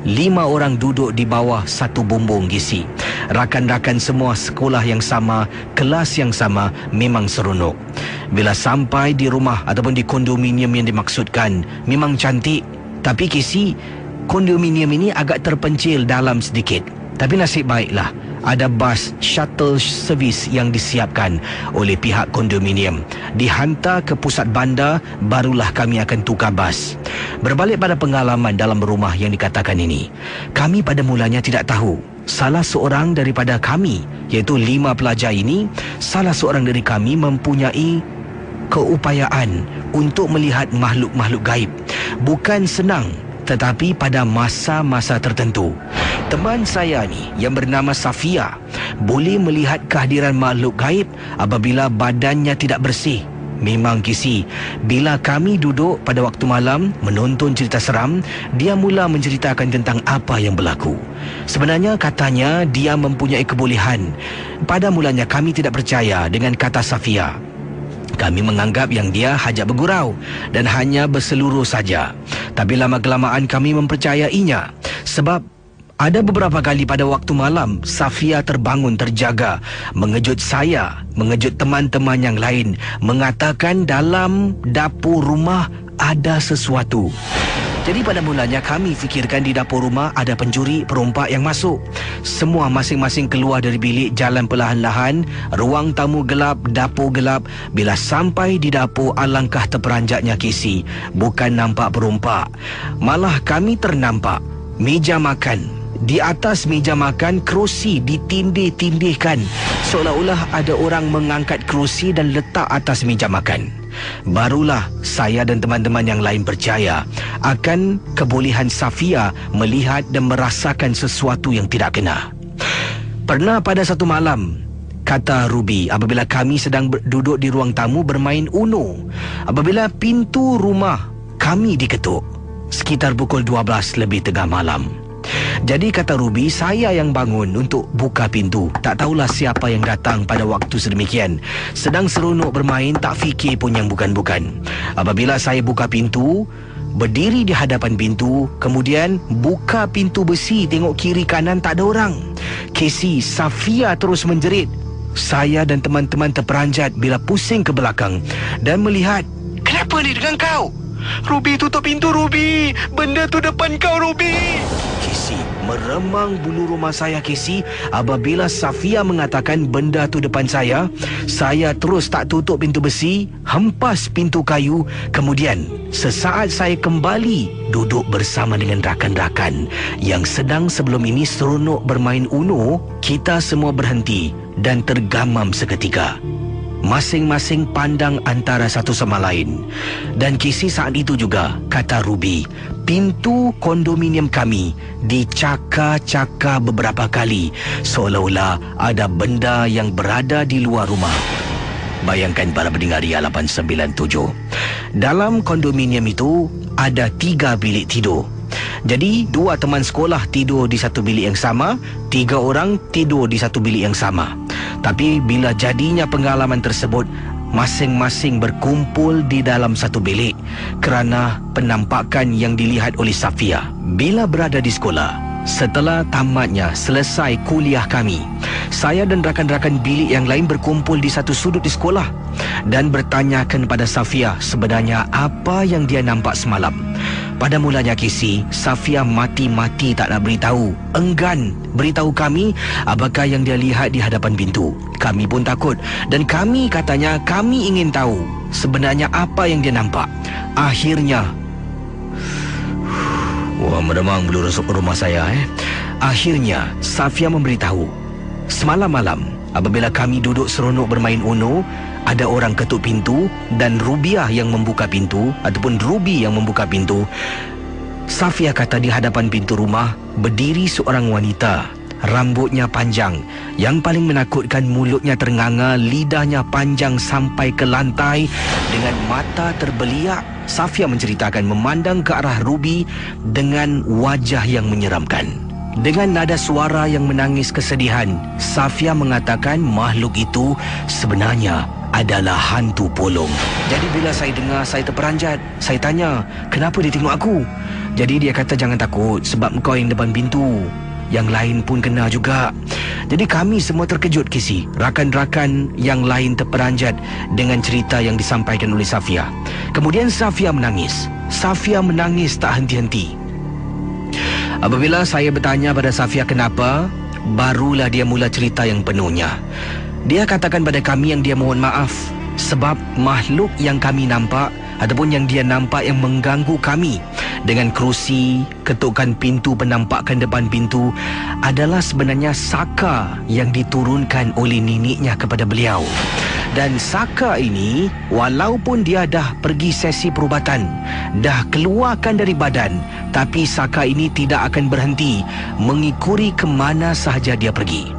5 orang duduk di bawah satu bumbung gisi. Rakan-rakan semua sekolah yang sama, kelas yang sama, memang seronok. Bila sampai di rumah ataupun di kondominium yang dimaksudkan, memang cantik. Tapi Casey, kondominium ini agak terpencil dalam sedikit. Tapi nasib baiklah, ada bas shuttle service yang disiapkan oleh pihak kondominium. Dihantar ke pusat bandar, barulah kami akan tukar bas. Berbalik pada pengalaman dalam rumah yang dikatakan ini, kami pada mulanya tidak tahu. Salah seorang daripada kami, iaitu 5 pelajar ini, salah seorang dari kami mempunyai keupayaan untuk melihat makhluk-makhluk gaib. Bukan senang, tetapi pada masa-masa tertentu. Teman saya ni yang bernama Safia boleh melihat kehadiran makhluk gaib apabila badannya tidak bersih. Memang Casey, bila kami duduk pada waktu malam menonton cerita seram, dia mula menceritakan tentang apa yang berlaku. Sebenarnya katanya dia mempunyai kebolehan. Pada mulanya kami tidak percaya dengan kata Safia. Kami menganggap yang dia hajat bergurau dan hanya berseluruh saja. Tapi lama-kelamaan kami mempercayainya. Sebab ada beberapa kali pada waktu malam, Safia terbangun terjaga, mengejut saya, mengejut teman-teman yang lain, mengatakan dalam dapur rumah ada sesuatu. Jadi pada mulanya kami fikirkan di dapur rumah ada pencuri, perompak yang masuk. Semua masing-masing keluar dari bilik, jalan perlahan-lahan, ruang tamu gelap, dapur gelap. Bila sampai di dapur, alangkah terperanjatnya Casey. Bukan nampak perompak, malah kami ternampak meja makan. Di atas meja makan, kerusi ditindih-tindihkan, seolah-olah ada orang mengangkat kerusi dan letak atas meja makan. Barulah saya dan teman-teman yang lain percaya akan kebolehan Safia melihat dan merasakan sesuatu yang tidak kena. Pernah pada satu malam, kata Ruby, apabila kami sedang duduk di ruang tamu bermain Uno, apabila pintu rumah kami diketuk sekitar pukul 12 lebih tengah malam. Jadi kata Ruby, saya yang bangun untuk buka pintu. Tak tahulah siapa yang datang pada waktu sedemikian. Sedang seronok bermain, tak fikir pun yang bukan-bukan. Apabila saya buka pintu, berdiri di hadapan pintu, kemudian buka pintu besi, tengok kiri kanan tak ada orang. Casey, Safia terus menjerit. Saya dan teman-teman terperanjat bila pusing ke belakang dan melihat, kenapa ni dengan kau? Ruby, tutup pintu Ruby, benda tu depan kau Ruby. Casey, meremang bulu rumah saya Casey. Apabila Safia mengatakan benda tu depan saya terus tak tutup pintu besi, hempas pintu kayu. Kemudian sesaat saya kembali duduk bersama dengan rakan-rakan yang sedang sebelum ini seronok bermain Uno. Kita semua berhenti dan tergamam seketika. Masing-masing pandang antara satu sama lain. Dan Casey saat itu juga, kata Ruby, pintu kondominium kami dicakar-cakar beberapa kali, seolah-olah ada benda yang berada di luar rumah. Bayangkan para pendengar Ria 897. Dalam kondominium itu ada 3 bilik tidur. Jadi 2 teman sekolah tidur di satu bilik yang sama, 3 orang tidur di satu bilik yang sama. Tapi bila jadinya pengalaman tersebut, masing-masing berkumpul di dalam satu bilik kerana penampakan yang dilihat oleh Safia bila berada di sekolah. Setelah tamatnya selesai kuliah kami, saya dan rakan-rakan bilik yang lain berkumpul di satu sudut di sekolah dan bertanyakan pada Safia sebenarnya apa yang dia nampak semalam. Pada mulanya Casey, Safia mati-mati tak nak beritahu, enggan beritahu kami apakah yang dia lihat di hadapan pintu. Kami pun takut dan kami katanya kami ingin tahu sebenarnya apa yang dia nampak. Akhirnya, wah, meremang bulu rusuk rumah saya. Akhirnya, Safia memberitahu. Semalam malam, apabila kami duduk seronok bermain Uno, ada orang ketuk pintu dan Rubiah yang membuka pintu, ataupun Ruby yang membuka pintu. Safia kata di hadapan pintu rumah berdiri seorang wanita. Rambutnya panjang. Yang paling menakutkan, mulutnya ternganga, lidahnya panjang sampai ke lantai dengan mata terbeliak. Safia menceritakan memandang ke arah Ruby dengan wajah yang menyeramkan. Dengan nada suara yang menangis kesedihan, Safia mengatakan makhluk itu sebenarnya adalah hantu polong. Jadi bila saya dengar, saya terperanjat. Saya tanya, kenapa dia tengok aku? Jadi dia kata jangan takut sebab kau yang depan pintu. Yang lain pun kena juga. Jadi kami semua terkejut, Casey. Rakan-rakan yang lain terperanjat dengan cerita yang disampaikan oleh Safia. Kemudian Safia menangis. Safia menangis tak henti-henti. Apabila saya bertanya pada Safia kenapa, barulah dia mula cerita yang penuhnya. Dia katakan pada kami yang dia mohon maaf sebab makhluk yang kami nampak ataupun yang dia nampak yang mengganggu kami dengan kerusi, ketukan pintu, penampakan depan pintu adalah sebenarnya saka yang diturunkan oleh neneknya kepada beliau. Dan saka ini, walaupun dia dah pergi sesi perubatan, dah keluarkan dari badan, tapi saka ini tidak akan berhenti mengikuti ke mana sahaja dia pergi.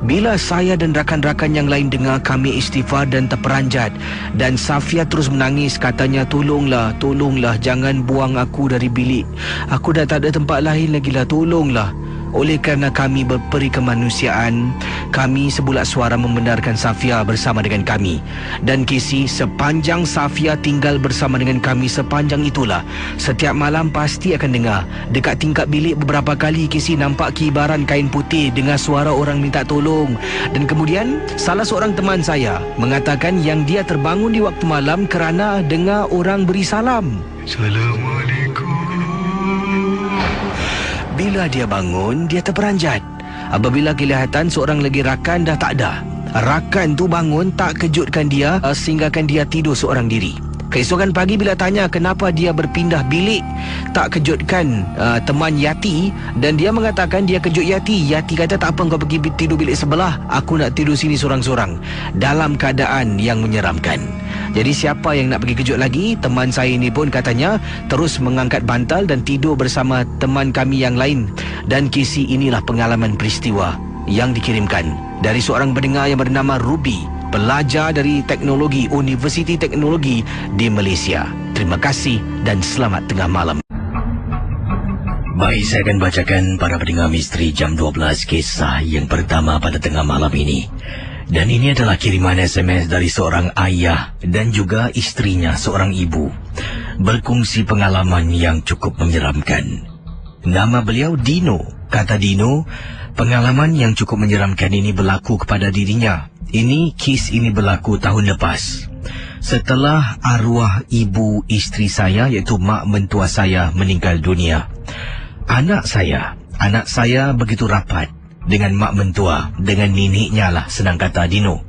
Bila saya dan rakan-rakan yang lain dengar, kami istighfar dan terperanjat. Dan Safia terus menangis, katanya tolonglah, tolonglah, jangan buang aku dari bilik. Aku dah tak ada tempat lain lagi lah, tolonglah. Oleh kerana kami berperi kemanusiaan, kami sebulat suara membenarkan Safia bersama dengan kami. Dan Casey, sepanjang Safia tinggal bersama dengan kami sepanjang itulah, setiap malam pasti akan dengar dekat tingkap bilik beberapa kali Casey nampak kibaran kain putih, dengar suara orang minta tolong. Dan kemudian salah seorang teman saya mengatakan yang dia terbangun di waktu malam kerana dengar orang beri salam. Assalamualaikum. Bila dia bangun, dia terperanjat. Apabila kelihatan seorang lagi rakan dah tak ada. Rakan tu bangun tak kejutkan dia sehinggakan dia tidur seorang diri. Keesokan pagi bila tanya kenapa dia berpindah bilik, tak kejutkan teman Yati, dan dia mengatakan dia kejut Yati. Yati kata tak apa, kau pergi tidur bilik sebelah, aku nak tidur sini sorang-sorang. Dalam keadaan yang menyeramkan. Jadi siapa yang nak pergi kejut lagi? Teman saya ini pun katanya terus mengangkat bantal dan tidur bersama teman kami yang lain. Dan Casey, inilah pengalaman peristiwa yang dikirimkan dari seorang pendengar yang bernama Ruby, pelajar dari teknologi, Universiti Teknologi di Malaysia. Terima kasih dan selamat tengah malam. Baik, saya akan bacakan para pendengar misteri jam 12 kisah yang pertama pada tengah malam ini. Dan ini adalah kiriman SMS dari seorang ayah dan juga istrinya, seorang ibu, berkongsi pengalaman yang cukup menyeramkan. Nama beliau Dino. Kata Dino, pengalaman yang cukup menyeramkan ini berlaku kepada dirinya. Kes ini berlaku tahun lepas. Setelah arwah ibu isteri saya, iaitu mak mentua saya, meninggal dunia. Anak saya begitu rapat dengan mak mentua, dengan neneknya lah, senang kata Dino.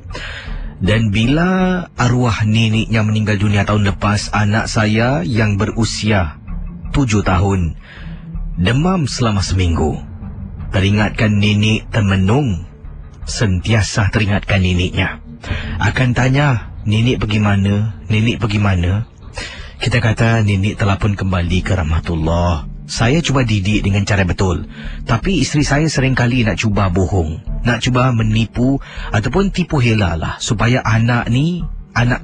Dan bila arwah neneknya meninggal dunia tahun lepas, anak saya yang berusia 7 tahun demam selama seminggu. Teringatkan nenek termenung, sentiasa teringatkan neneknya. akan tanya, nenek pergi mana? Nenek pergi mana? Kita kata nenek telah pun kembali ke rahmatullah. Saya cuba didik dengan cara betul, tapi isteri saya seringkali nak cuba bohong, nak cuba menipu ataupun tipu hela lah, supaya anak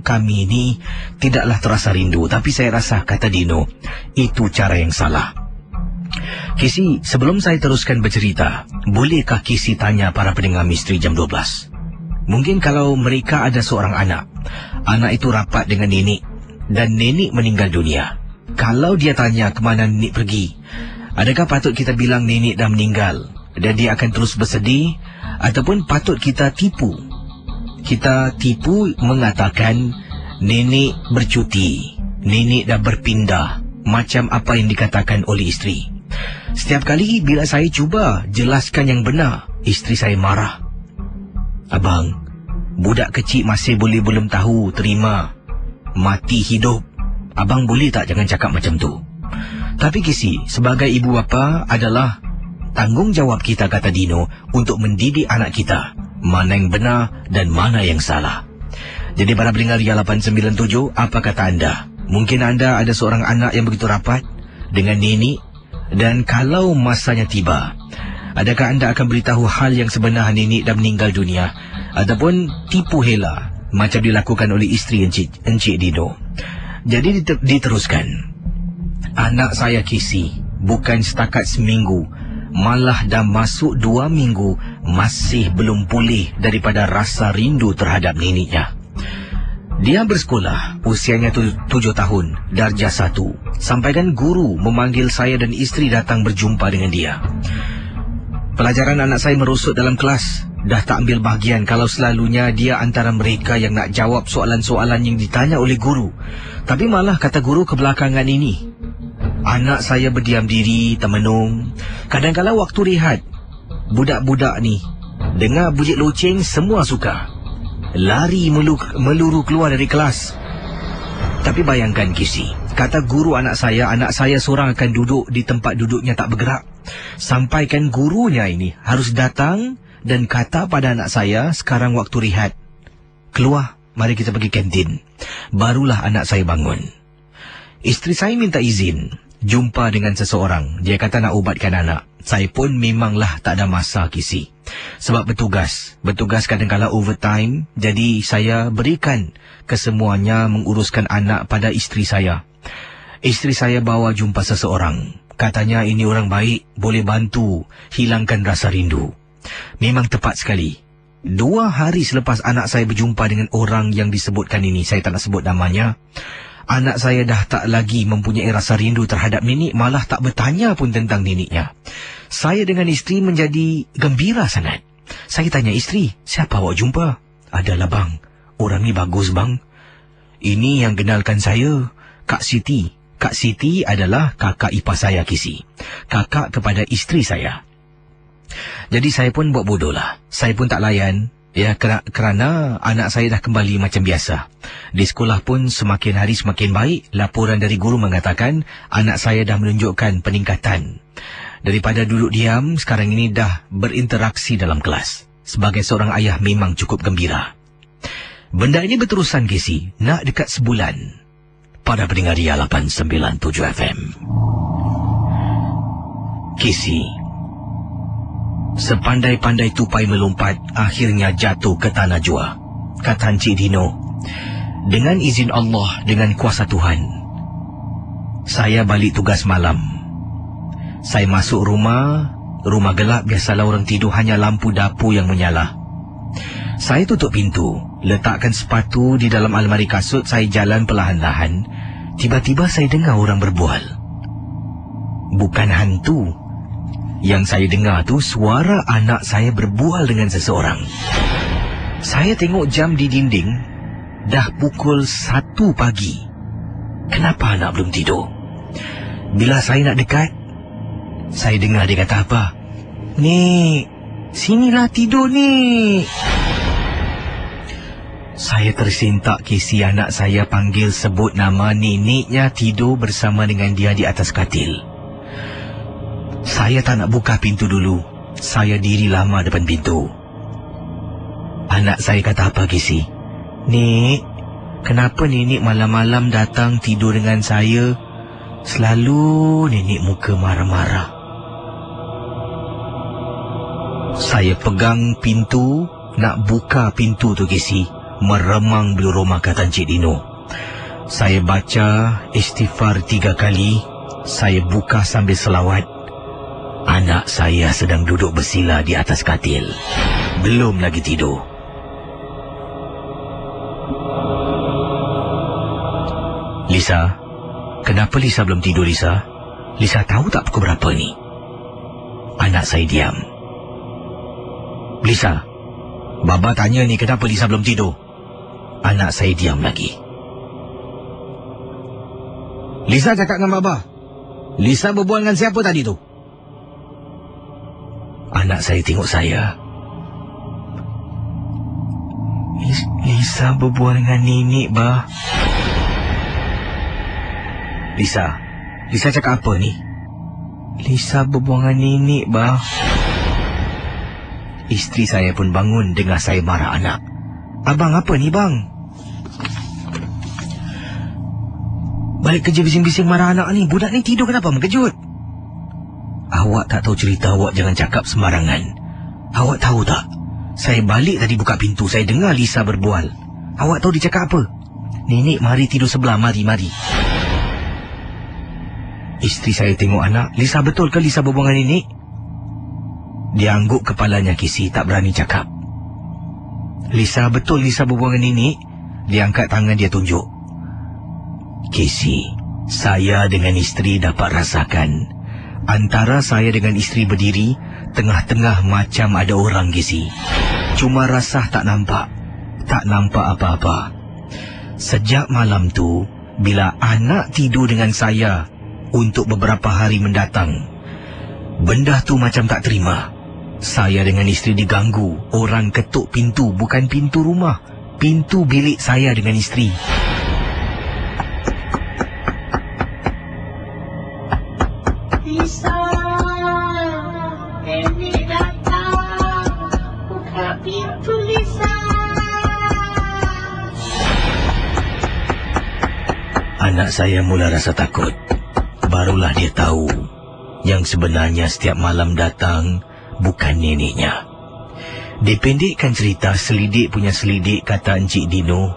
kami ni tidaklah terasa rindu. Tapi saya rasa, kata Dino, itu cara yang salah. Kisi, sebelum saya teruskan bercerita, bolehkah Kisi tanya para pendengar misteri jam 12? Mungkin kalau mereka ada seorang anak itu rapat dengan nenek dan nenek meninggal dunia. Kalau dia tanya ke mana nenek pergi, adakah patut kita bilang nenek dah meninggal dan dia akan terus bersedih, ataupun patut kita tipu? Kita tipu mengatakan nenek bercuti, nenek dah berpindah, macam apa yang dikatakan oleh isteri. Setiap kali bila saya cuba jelaskan yang benar, isteri saya marah. Abang, budak kecil masih belum tahu terima mati hidup. Abang boleh tak jangan cakap macam tu? Tapi Kisi, sebagai ibu bapa adalah tanggungjawab kita, kata Dino, untuk mendidik anak kita mana yang benar dan mana yang salah. Jadi para pendengar Ria 897, apa kata anda? Mungkin anda ada seorang anak yang begitu rapat dengan nenek, dan kalau masanya tiba, adakah anda akan beritahu hal yang sebenar nenek dah meninggal dunia, ataupun tipu hela macam dilakukan oleh isteri Encik Dino? Jadi diteruskan. Anak saya Kisi bukan setakat seminggu, malah dah masuk 2 minggu masih belum pulih daripada rasa rindu terhadap neneknya. Dia bersekolah, usianya 7 tahun, darjah 1. Sampaikan guru memanggil saya dan isteri datang berjumpa dengan dia. Pelajaran anak saya merosot dalam kelas. Dah tak ambil bahagian kalau selalunya dia antara mereka yang nak jawab soalan-soalan yang ditanya oleh guru. Tapi malah kata guru kebelakangan ini, anak saya berdiam diri, termenung. Kadang-kadang waktu rehat, budak-budak ni dengar bunyi loceng semua suka lari meluru keluar dari kelas. Tapi bayangkan Kisi, kata guru anak saya seorang akan duduk di tempat duduknya tak bergerak. Sampaikan gurunya ini harus datang dan kata pada anak saya, sekarang waktu rehat, keluar, mari kita pergi kantin. Barulah anak saya bangun. Isteri saya minta izin jumpa dengan seseorang. Dia kata nak ubatkan anak. Saya pun memanglah tak ada masa Kisi, sebab bertugas kadang-kadang overtime. Jadi saya berikan kesemuanya menguruskan anak pada isteri saya. Isteri saya bawa jumpa seseorang. Katanya ini orang baik, boleh bantu hilangkan rasa rindu. Memang tepat sekali. 2 hari selepas anak saya berjumpa dengan orang yang disebutkan ini, saya tak nak sebut namanya, anak saya dah tak lagi mempunyai rasa rindu terhadap nenek, malah tak bertanya pun tentang neneknya. Saya dengan isteri menjadi gembira sangat. Saya tanya isteri, siapa awak jumpa? Adalah bang, orang ni bagus bang. Ini yang kenalkan saya, Kak Siti. Kak Siti adalah kakak ipar saya Kisi, kakak kepada isteri saya. Jadi saya pun buat bodoh lah. Saya pun tak layan, ya, kerana anak saya dah kembali macam biasa. Di sekolah pun semakin hari semakin baik. Laporan dari guru mengatakan anak saya dah menunjukkan peningkatan. Daripada duduk diam, sekarang ini dah berinteraksi dalam kelas. Sebagai seorang ayah memang cukup gembira. Benda ini berterusan Kisi, nak dekat sebulan. Pada pendengar Ria 897 FM. Kisi, sepandai-pandai tupai melompat, akhirnya jatuh ke tanah jua. Kata Encik Dino, dengan izin Allah, dengan kuasa Tuhan, saya balik tugas malam. Saya masuk rumah gelap, biasalah orang tidur, hanya lampu dapur yang menyala. Saya tutup pintu, letakkan sepatu di dalam almari kasut, saya jalan perlahan-lahan. Tiba-tiba saya dengar orang berbual. Bukan hantu. Yang saya dengar tu suara anak saya berbual dengan seseorang. Saya tengok jam di dinding, dah pukul 1 pagi. Kenapa anak belum tidur? Bila saya nak dekat, saya dengar dia kata apa? Nek, sinilah tidur nek. Saya tersentak Kisi, anak saya panggil sebut nama neneknya tidur bersama dengan dia di atas katil. Saya tak nak buka pintu dulu. Saya diri lama depan pintu. Anak saya kata apa, Kisi? Nik, kenapa Nenek malam-malam datang tidur dengan saya? Selalu Nenek muka marah-marah. Saya pegang pintu, nak buka pintu tu, Kisi. Meremang bulu roma, kata Encik Dino. Saya baca istighfar 3 kali. Saya buka sambil selawat. Anak saya sedang duduk bersila di atas katil. Belum lagi tidur. Lisa, kenapa Lisa belum tidur, Lisa? Lisa tahu tak pukul berapa ni? Anak saya diam. Lisa, Baba tanya ni kenapa Lisa belum tidur? Anak saya diam lagi. Lisa cakap dengan Baba. Lisa berbual dengan siapa tadi tu? Anak saya tengok saya. Lisa berbual dengan Nenek, Bah. Lisa cakap apa ni? Lisa berbual dengan Nenek, Bah. Isteri saya pun bangun dengar saya marah anak. Abang apa ni, bang? Balik kerja bising-bising marah anak ni. Budak ni tidur kenapa mengejut? Awak tak tahu cerita, awak jangan cakap sembarangan. Awak tahu tak? Saya balik tadi buka pintu, saya dengar Lisa berbual. Awak tahu dia cakap apa? Nenek mari tidur sebelah, mari. Isteri saya tengok anak. Lisa betul ke Lisa berbual dengan Nenek? Dia angguk kepalanya, Kisi, tak berani cakap. Lisa betul Lisa berbual dengan Nenek? Dia angkat tangan, dia tunjuk. Kisi, saya dengan isteri dapat rasakan. Antara saya dengan isteri berdiri, tengah-tengah macam ada orang, Kisi. Cuma rasa tak nampak. Tak nampak apa-apa. Sejak malam tu, bila anak tidur dengan saya untuk beberapa hari mendatang, benda tu macam tak terima. Saya dengan isteri diganggu. Orang ketuk pintu, bukan pintu rumah. Pintu bilik saya dengan isteri. Lisa, Nenek datang. Buka pintu, Lisa. Anak saya mula rasa takut. Barulah dia tahu yang sebenarnya setiap malam datang bukan neneknya. Dipendekkan cerita, selidik punya selidik, kata Encik Dino.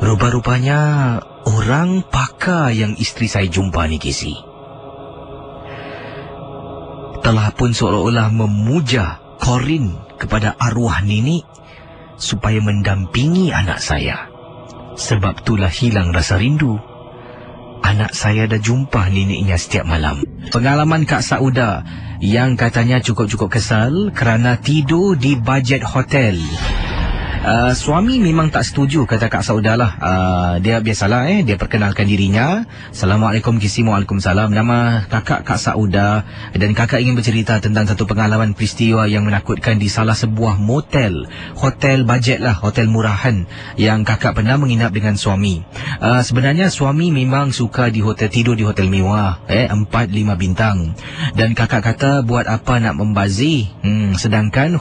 Rupa-rupanya orang pakar yang isteri saya jumpa ni, Kisi, telah pun seolah-olah memuja korin kepada arwah nenek supaya mendampingi anak saya. Sebab itulah hilang rasa rindu. Anak saya dah jumpa neneknya setiap malam. Pengalaman Kak Sauda yang katanya cukup-cukup kesal kerana tidur di bajet hotel. Suami memang tak setuju, kata Kak Sauda lah. Dia biasalah dia perkenalkan dirinya. Assalamualaikum, Kisi. Waalaikumsalam. Nama kakak Kak Sauda, dan kakak ingin bercerita tentang satu pengalaman peristiwa yang menakutkan di salah sebuah motel, hotel bajet lah, hotel murahan yang kakak pernah menginap dengan suami. Sebenarnya suami memang suka di hotel, tidur di hotel mewah, 4-5 bintang. Dan kakak kata buat apa nak membazir, sedangkan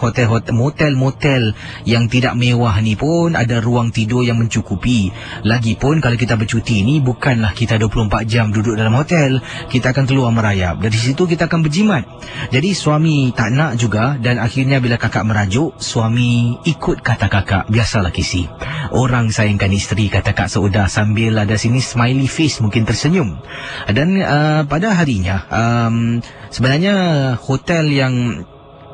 motel-motel yang tidak mewah ni pun ada ruang tidur yang mencukupi. Lagipun kalau kita bercuti ni bukanlah kita 24 jam duduk dalam hotel, kita akan keluar merayap. Dari situ kita akan berjimat. Jadi suami tak nak juga, dan akhirnya bila kakak merajuk, suami ikut kata kakak. Biasalah, Kisi, orang sayangkan isteri, kata Kak Sauda sambil ada sini smiley face, mungkin tersenyum. Dan pada harinya sebenarnya hotel yang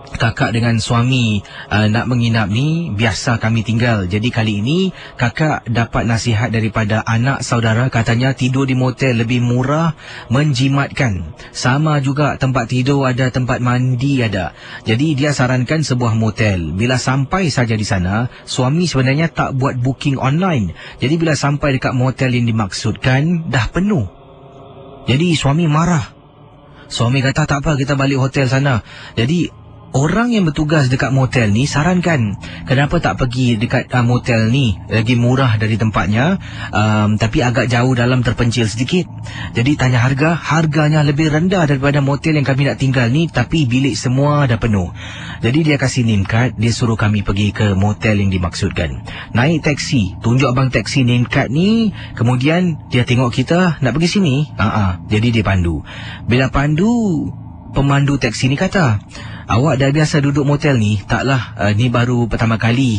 kakak dengan suami nak menginap ni biasa kami tinggal. Jadi kali ini kakak dapat nasihat daripada anak saudara, katanya tidur di motel lebih murah, menjimatkan. Sama juga tempat tidur ada, tempat mandi ada. Jadi dia sarankan sebuah motel. Bila sampai saja di sana, suami sebenarnya tak buat booking online. Jadi bila sampai dekat motel yang dimaksudkan dah penuh. Jadi suami marah. Suami kata tak apa, kita balik hotel sana. Jadi orang yang bertugas dekat motel ni sarankan kenapa tak pergi dekat motel ni, lagi murah dari tempatnya, tapi agak jauh dalam, terpencil sedikit. Jadi tanya harganya lebih rendah daripada motel yang kami nak tinggal ni, tapi bilik semua dah penuh. Jadi dia kasih name card, dia suruh kami pergi ke motel yang dimaksudkan. Naik taksi, tunjuk abang taksi name card ni, kemudian dia tengok kita nak pergi sini. Jadi dia pandu. Bila pandu, pemandu taksi ni kata, awak dah biasa duduk motel ni? Taklah, ni baru pertama kali.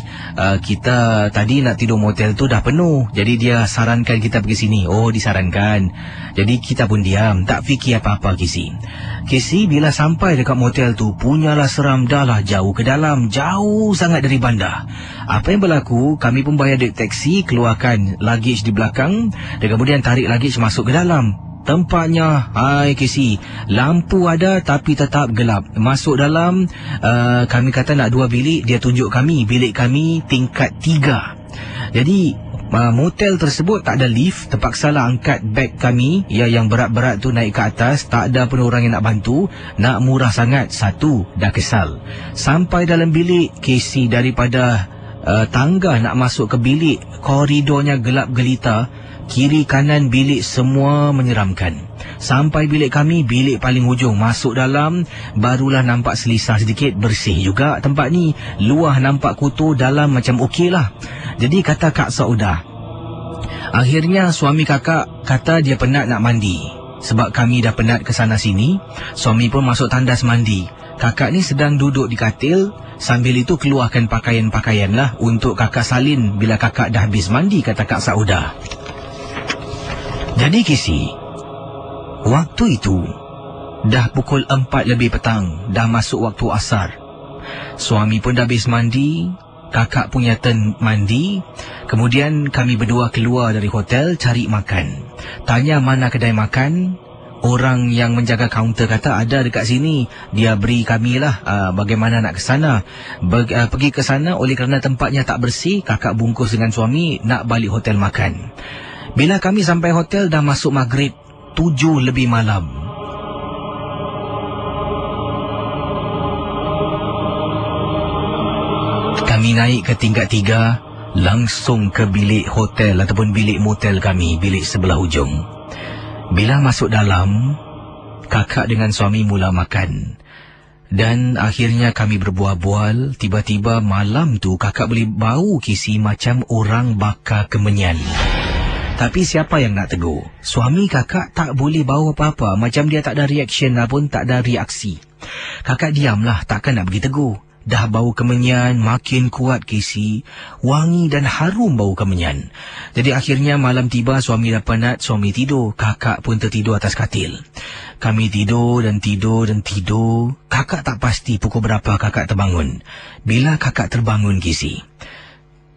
Kita tadi nak tidur motel tu dah penuh. Jadi dia sarankan kita pergi sini. Oh, disarankan. Jadi kita pun diam, tak fikir apa-apa Kisi. Bila sampai dekat motel tu, punyalah seram, dah lah jauh ke dalam, jauh sangat dari bandar. Apa yang berlaku, kami pun bayar duit taksi, keluarkan luggage di belakang, dan kemudian tarik luggage masuk ke dalam. Tempatnya, hai Kisi, lampu ada tapi tetap gelap. Masuk dalam, kami kata nak 2 bilik, dia tunjuk kami, bilik kami tingkat 3. Jadi, motel tersebut tak ada lift, terpaksalah angkat beg kami, yang berat-berat tu naik ke atas, tak ada pun orang yang nak bantu, nak murah sangat. Satu, dah kesal. Sampai dalam bilik, Kisi, daripada tangga nak masuk ke bilik, koridornya gelap gelita. Kiri kanan bilik semua menyeramkan. Sampai bilik kami, bilik paling hujung. Masuk dalam, barulah nampak selisa sedikit. Bersih juga tempat ni. Luar nampak kotor, dalam macam okey lah. Jadi kata Kak Saudah, akhirnya suami kakak kata dia penat nak mandi. Sebab kami dah penat ke sana sini, suami pun masuk tandas mandi. Kakak ni sedang duduk di katil, sambil itu keluarkan pakaian-pakaian lah untuk kakak salin bila kakak dah habis mandi, kata Kak Saudah. Jadi Kisi, waktu itu dah pukul 4 lebih petang, dah masuk waktu asar. Suami pun dah habis mandi, kakak punya turn mandi. Kemudian kami berdua keluar dari hotel cari makan. Tanya mana kedai makan, orang yang menjaga kaunter kata ada dekat sini. Dia beri kami lah bagaimana nak ke sana. Pergi ke sana, oleh kerana tempatnya tak bersih, kakak bungkus dengan suami nak balik hotel makan. Bila kami sampai hotel, dah masuk maghrib, 7 lebih malam. Kami naik ke tingkat 3, langsung ke bilik hotel ataupun bilik motel kami, bilik sebelah hujung. Bila masuk dalam, kakak dengan suami mula makan. Dan akhirnya kami berbual-bual. Tiba-tiba malam tu kakak boleh bau Kisi macam orang bakar kemenyan. Tapi siapa yang nak tegur? Suami kakak tak boleh bau apa-apa. Macam dia tak ada reaction pun, tak ada reaksi. Kakak diamlah, takkan nak pergi tegur. Dah bau kemenyan, makin kuat Kisi. Wangi dan harum bau kemenyan. Jadi akhirnya malam tiba, suami dah penat, suami tidur. Kakak pun tertidur atas katil. Kami tidur dan tidur dan tidur. Kakak tak pasti pukul berapa kakak terbangun. Bila kakak terbangun Kisi,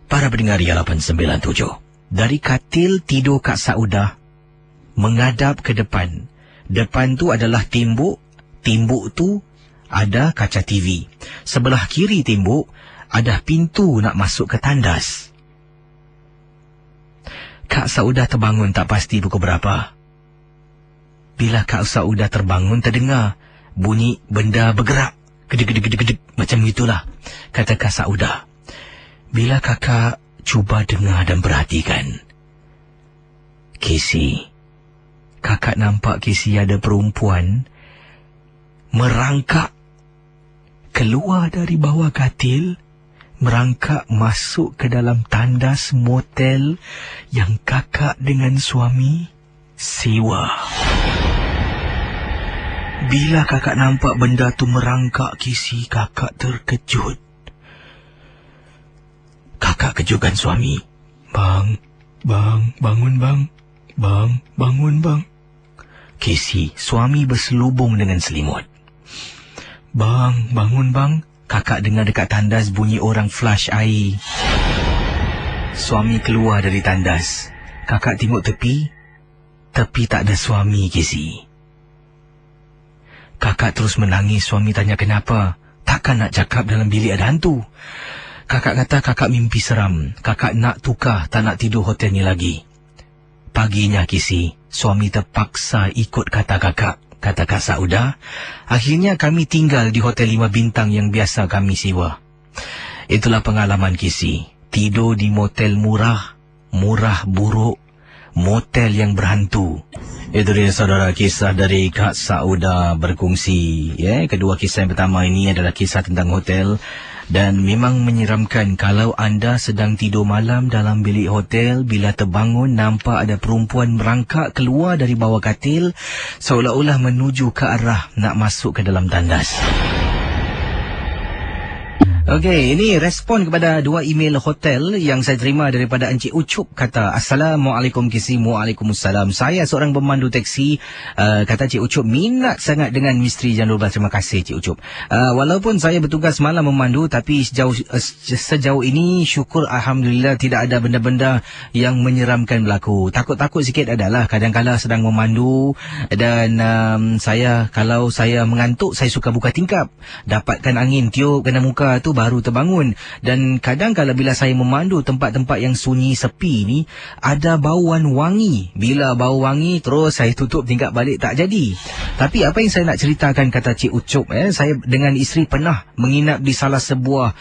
para pendengar Ria 897, dari katil tidur Kak Saudah menghadap ke depan. Depan tu adalah tembok. Tembok tu ada kaca TV. Sebelah kiri tembok ada pintu nak masuk ke tandas. Kak Saudah terbangun tak pasti pukul berapa. Bila Kak Saudah terbangun, terdengar bunyi benda bergerak. Gedeg-gedeg-gedeg macam itulah, kata Kak Saudah. Bila kakak cuba dengar dan perhatikan, Kisi, kakak nampak Kisi ada perempuan merangkak keluar dari bawah katil, merangkak masuk ke dalam tandas motel yang kakak dengan suami sewa. Bila kakak nampak benda tu merangkak Kisi, kakak terkejut. Kakak kejutkan suami. Bang, bangun bang. Bang, bangun bang. Kisi, suami berselubung dengan selimut. Bang, bangun bang. Kakak dengar dekat tandas bunyi orang flush air. Suami keluar dari tandas. Kakak tengok tepi. Tepi tak ada suami Kisi. Kakak terus menangis. Suami tanya kenapa. Takkan nak cakap dalam bilik ada hantu. Kakak kata kakak mimpi seram. Kakak nak tukar, tak nak tidur hotel ni lagi. Paginya Kisi, suami terpaksa ikut kata kakak. kata Kak Saudah. Akhirnya kami tinggal di hotel 5 bintang yang biasa kami sewa. Itulah pengalaman Kisi. Tidur di motel murah, murah buruk, motel yang berhantu. Itu dia saudara, kisah dari Kak Saudah berkongsi. Kedua kisah yang pertama ini adalah kisah tentang hotel. Dan memang menyeramkan kalau anda sedang tidur malam dalam bilik hotel, bila terbangun nampak ada perempuan merangkak keluar dari bawah katil seolah-olah menuju ke arah nak masuk ke dalam tandas. Okey, ini respon kepada 2 email hotel yang saya terima daripada Encik Ucup. Kata, Assalamualaikum Kisi. Waalaikumsalam. Saya seorang pemandu teksi. Kata Encik Ucup, minat sangat dengan misteri Jam 12. Terima kasih Encik Ucup. Walaupun saya bertugas malam memandu, tapi sejauh ini syukur Alhamdulillah tidak ada benda-benda yang menyeramkan berlaku. Takut-takut sikit adalah kadang-kadang sedang memandu dan kalau saya mengantuk, saya suka buka tingkap. Dapatkan angin tiup kena muka tu baru terbangun. Dan kadang kalau bila saya memandu tempat-tempat yang sunyi sepi ni, ada bauan wangi. Bila bau wangi terus saya tutup tingkap balik, tak jadi. Tapi apa yang saya nak ceritakan, kata Cik Ucup, saya dengan isteri pernah menginap di salah sebuah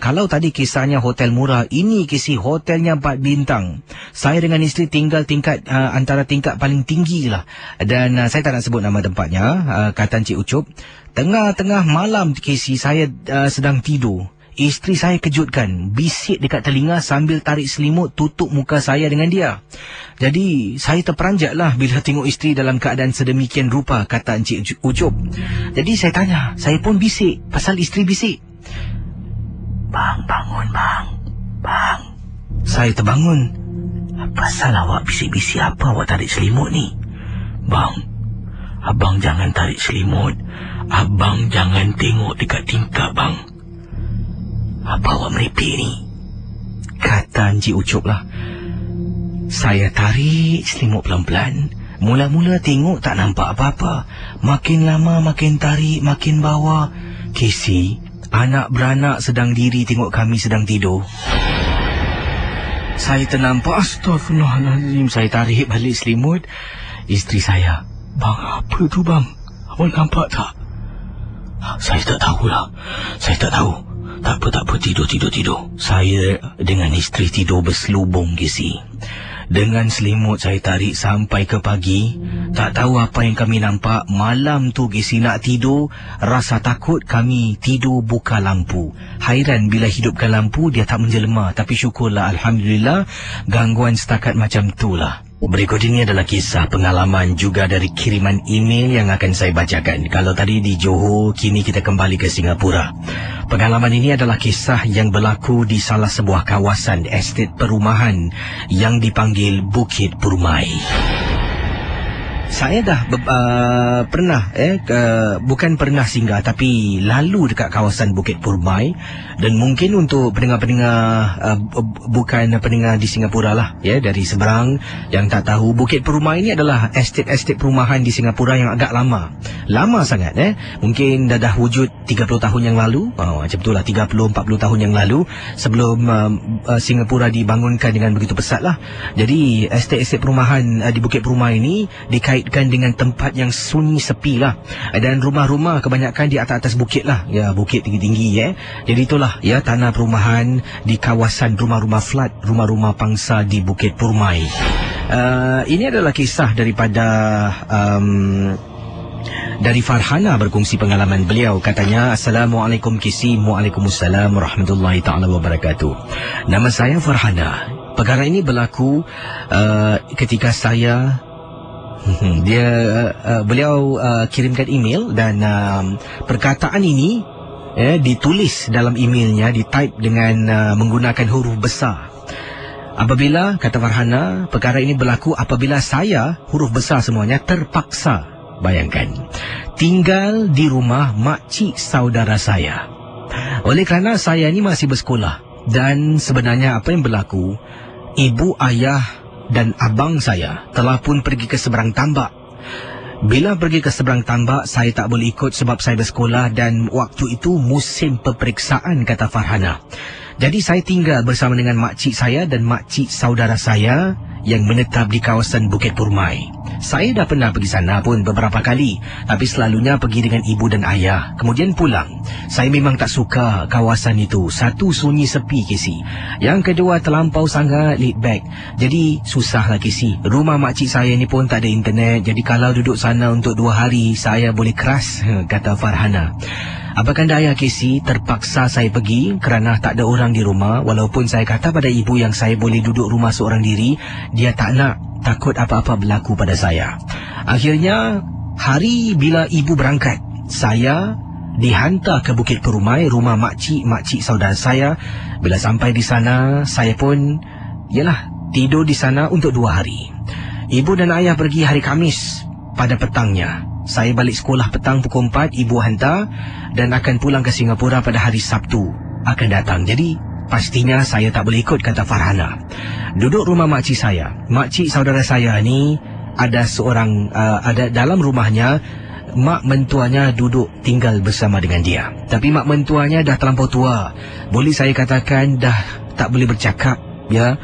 kalau tadi kisahnya hotel murah, ini Kisi hotelnya 4 bintang. Saya dengan isteri tinggal tingkat antara tingkat paling tinggi lah. Dan saya tak nak sebut nama tempatnya. Kata Cik Ucup, tengah-tengah malam Kisi saya sedang tidur. Isteri saya kejutkan, bisik dekat telinga sambil tarik selimut tutup muka saya dengan dia. Jadi saya terperanjat lah bila tengok isteri dalam keadaan sedemikian rupa, kata Encik Ucup. Jadi saya tanya, saya pun bisik pasal isteri bisik. Bang, bangun bang. Bang. Saya terbangun. Pasal awak bisik-bisik apa awak tarik selimut ni? Bang, abang jangan tarik selimut. Abang jangan tengok dekat tingkap bang. Apa awak meripik ni? Kata Encik Ucup lah. Saya tarik selimut pelan-pelan. Mula-mula tengok tak nampak apa-apa. Makin lama makin tarik, makin bawah. Kisi, anak beranak sedang diri tengok kami sedang tidur. Saya ternampak, astagfirullahaladzim. Saya tarik balik selimut. Isteri saya, bang, apa tu bang? Awak nampak tak? Saya tak tahulah. Saya tak tahu. Tak apa, tidur. Saya dengan isteri tidur berselubung, Kisi. Dengan selimut saya tarik sampai ke pagi. Tak tahu apa yang kami nampak. Malam tu Kisi nak tidur, rasa takut, kami tidur buka lampu. Hairan bila hidupkan lampu dia tak menjelma. Tapi syukurlah, Alhamdulillah, gangguan setakat macam tu lah. Berikut ini adalah kisah pengalaman juga dari kiriman email yang akan saya bacakan. Kalau tadi di Johor, kini kita kembali ke Singapura. Pengalaman ini adalah kisah yang berlaku di salah sebuah kawasan estet perumahan yang dipanggil Bukit Purmai. Saya dah pernah bukan pernah singgah tapi lalu dekat kawasan Bukit Purmai. Dan mungkin untuk pendengar-pendengar bukan pendengar di Singapura lah, dari seberang yang tak tahu, Bukit Purmai ini adalah estet-estet perumahan di Singapura yang agak lama. Lama sangat. Mungkin dah wujud 30 tahun yang lalu. Macam itulah, 30-40 tahun yang lalu, sebelum Singapura dibangunkan dengan begitu pesat lah. Jadi estet-estet perumahan di Bukit Purmai ini dikaitkan dengan tempat yang sunyi sepi lah. Dan rumah-rumah kebanyakan di atas-atas bukit lah. Bukit tinggi-tinggi. Jadi itulah tanah perumahan di kawasan rumah-rumah flat, rumah-rumah pangsa di Bukit Purmai. Ini adalah kisah daripada dari Farhana berkongsi pengalaman beliau. Katanya, Assalamualaikum Kisi. Waalaikumsalam warahmatullahi ta'ala wabarakatuh. Nama saya Farhana. Perkara ini berlaku ketika saya beliau kirimkan email dan perkataan ini ditulis dalam emailnya, ditype dengan menggunakan huruf besar. Apabila, kata Farhana, perkara ini berlaku apabila saya, huruf besar semuanya, terpaksa, bayangkan, tinggal di rumah makcik saudara saya. Oleh kerana saya ni masih bersekolah. Dan sebenarnya apa yang berlaku, ibu, ayah dan abang saya telah pun pergi ke seberang tambak. Bila pergi ke seberang tambak, saya tak boleh ikut sebab saya bersekolah dan waktu itu musim peperiksaan, kata Farhana. Jadi saya tinggal bersama dengan makcik saya dan makcik saudara saya yang menetap di kawasan Bukit Purmai. Saya dah pernah pergi sana pun beberapa kali, tapi selalunya pergi dengan ibu dan ayah, kemudian pulang. Saya memang tak suka kawasan itu. Satu, sunyi sepi Casey. Yang kedua, terlampau sangat laid back. Jadi susah lah Casey. Rumah makcik saya ni pun tak ada internet, jadi kalau duduk sana untuk 2 hari, saya boleh keras, kata Farhana. Abang ayah Casey, terpaksa saya pergi kerana tak ada orang di rumah. Walaupun saya kata pada ibu yang saya boleh duduk rumah seorang diri, dia tak nak, takut apa-apa berlaku pada saya. Akhirnya, hari bila ibu berangkat, saya dihantar ke Bukit Perumai, rumah makcik saudara saya. Bila sampai di sana, saya pun tidur di sana untuk 2 hari. Ibu dan ayah pergi hari Khamis pada petangnya. Saya balik sekolah petang pukul 4, ibu hantar dan akan pulang ke Singapura pada hari Sabtu akan datang. Jadi pastinya saya tak boleh ikut, kata Farhana. Duduk rumah makcik saya. Makcik saudara saya ni ada seorang, ada dalam rumahnya, mak mentuanya duduk tinggal bersama dengan dia. Tapi mak mentuanya dah terlampau tua. Boleh saya katakan dah tak boleh bercakap, ya.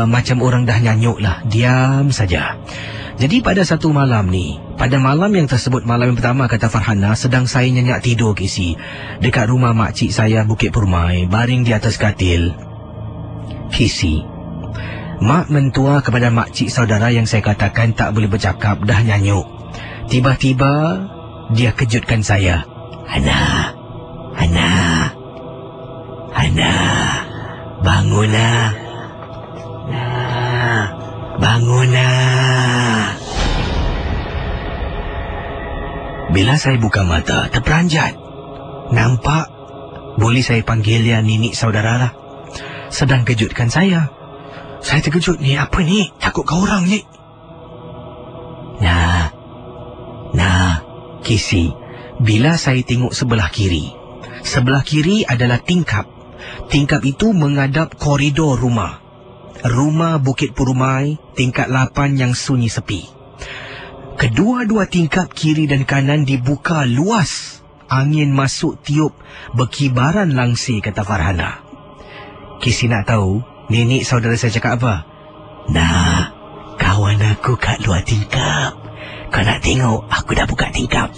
Macam orang dah nyanyuk lah, diam saja. Jadi pada satu malam ni, pada malam yang tersebut, malam yang pertama, kata Farhana, sedang saya nyenyak tidur Casey dekat rumah makcik saya Bukit Perumai, baring di atas katil. Casey, mak mentua kepada makcik saudara yang saya katakan tak boleh bercakap dah nyanyuk. Tiba-tiba dia kejutkan saya. Hana, bangunlah. Bangunlah. Bila saya buka mata, terperanjat. Nampak, boleh saya panggil dia nenek saudara lah. Sedang kejutkan saya. Saya terkejut, ni apa ni? Takut kau orang ni. Nah, Casey, bila saya tengok sebelah kiri adalah tingkap. Tingkap itu menghadap koridor rumah. Rumah Bukit Perumai, tingkat 8 yang sunyi sepi. Kedua-dua tingkap kiri dan kanan dibuka luas. Angin masuk tiup, berkibaran langsir, kata Farhana. Casey nak tahu nenek saudara saya cakap apa? Nah, kawan aku kat luar tingkap. Kau nak tengok, aku dah buka tingkap.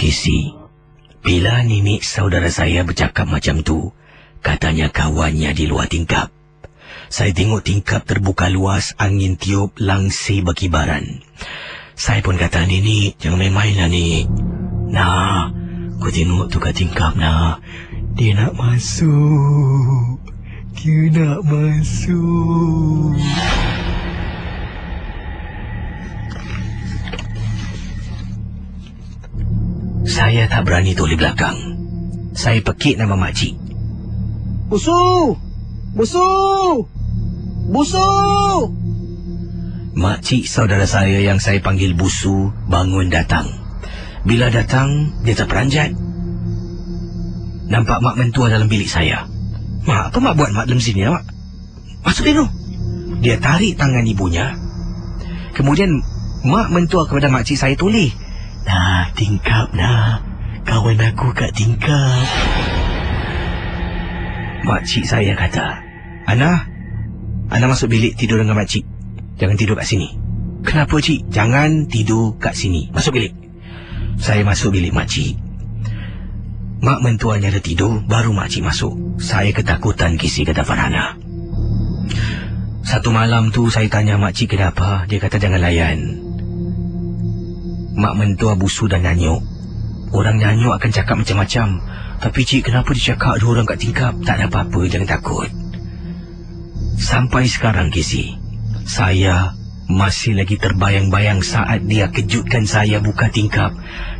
Casey, bila nenek saudara saya bercakap macam tu, katanya kawannya di luar tingkap. Saya tengok tingkap terbuka luas, angin tiup, langsir berkibaran. Saya pun kata, nenek, jangan main-main lah, Nek. Nah, kau tengok tu kat tingkap, nah. Dia nak masuk. Saya tak berani toleh belakang. Saya pekik nama makcik. Busu! Makcik saudara saya yang saya panggil Busu bangun datang. Bila datang, dia terperanjat. Nampak mak mentua dalam bilik saya. Mak, apa mak buat mak dalam sini, mak? Masuk dia tu. Dia tarik tangan ibunya. Kemudian mak mentua kepada makcik saya toleh. Nah, tingkap nah. Kawan aku kat tingkap. Makcik saya kata, Ana masuk bilik tidur dengan makcik. Jangan tidur kat sini. Kenapa, cik? Jangan tidur kat sini. Masuk bilik. Saya masuk bilik makcik. Mak mentuanya dah tidur, baru makcik masuk. Saya ketakutan, Casey, kata Farhana. Satu malam tu saya tanya makcik kenapa. Dia kata jangan layan. Mak mentua Busu dan nyanyuk. Orang nyanyuk akan cakap macam-macam. Tapi cik, kenapa dia cakap ada orang kat tingkap? Tak ada apa-apa, jangan takut. Sampai sekarang, Casey, saya masih lagi terbayang-bayang saat dia kejutkan saya buka tingkap.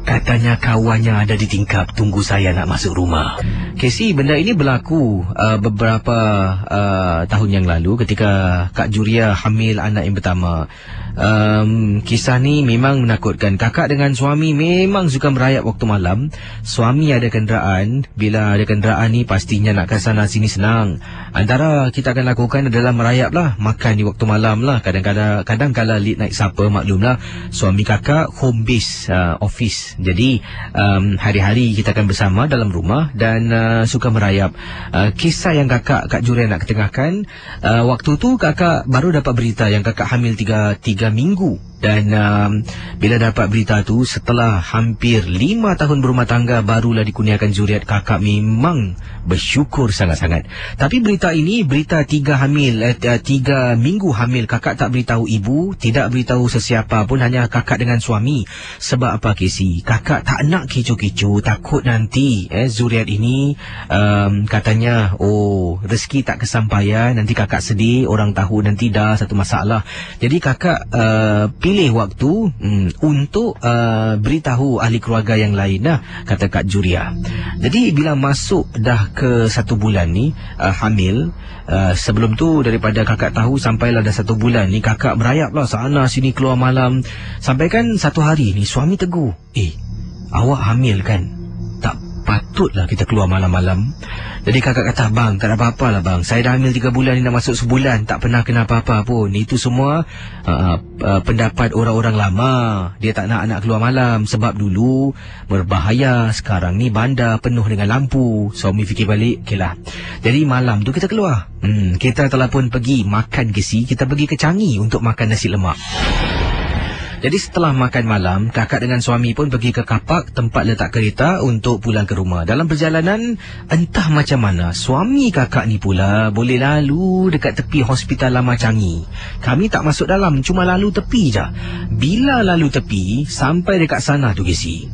Katanya kawannya ada di tingkap tunggu saya nak masuk rumah. Casey, benda ini berlaku beberapa tahun yang lalu ketika Kak Juria hamil anak yang pertama. Kisah ni memang menakutkan. Kakak dengan suami memang suka merayap waktu malam. Suami ada kenderaan. Bila ada kenderaan ni pastinya nak ke sana sini senang. Antara kita akan lakukan adalah merayap lah. Makan di waktu malam lah. Kadang-kadang late night supper, maklumlah. Suami kakak home base office Jadi hari-hari kita akan bersama dalam rumah dan suka merayap kisah yang Kak Juria nak ketengahkan. Waktu tu kakak baru dapat berita yang kakak hamil 3 minggu. Dan bila dapat berita tu, setelah hampir 5 tahun berumah tangga, barulah dikurniakan zuriat. Kakak memang bersyukur sangat-sangat. Tapi berita ini, berita 3 minggu hamil, kakak tak beritahu ibu, tidak beritahu sesiapa pun, hanya kakak dengan suami. Sebab apa, Casey? Kakak tak nak kecoh-kecoh, takut nanti zuriat ini katanya, rezeki tak kesampaian, nanti kakak sedih, orang tahu nanti dah satu masalah. Jadi kakak pilih waktu untuk beritahu ahli keluarga yang lain kata Kak Juria. Jadi bila masuk dah ke 1 bulan ni hamil, sebelum tu daripada kakak tahu sampailah dah 1 bulan ni, kakak berayap lah sana sini keluar malam. Sampaikan satu hari ni suami tegur, awak hamil kan? Tak patutlah kita keluar malam-malam. Jadi kakak kata, bang, tak ada apa-apa lah bang, saya dah hamil 3 bulan ni, nak masuk sebulan, tak pernah kena apa-apa pun. Itu semua pendapat orang-orang lama. Dia tak nak anak keluar malam sebab dulu berbahaya, sekarang ni bandar penuh dengan lampu. Suami fikir balik, okey lah, jadi malam tu kita keluar. Kita telah pun pergi makan Casey. Kita pergi ke Changi untuk makan nasi lemak. Jadi setelah makan malam, kakak dengan suami pun pergi ke kapak tempat letak kereta untuk pulang ke rumah. Dalam perjalanan, entah macam mana, suami kakak ni pula boleh lalu dekat tepi Hospital Lama Changi. Kami tak masuk dalam, cuma lalu tepi je. Bila lalu tepi, sampai dekat sana tu Casey.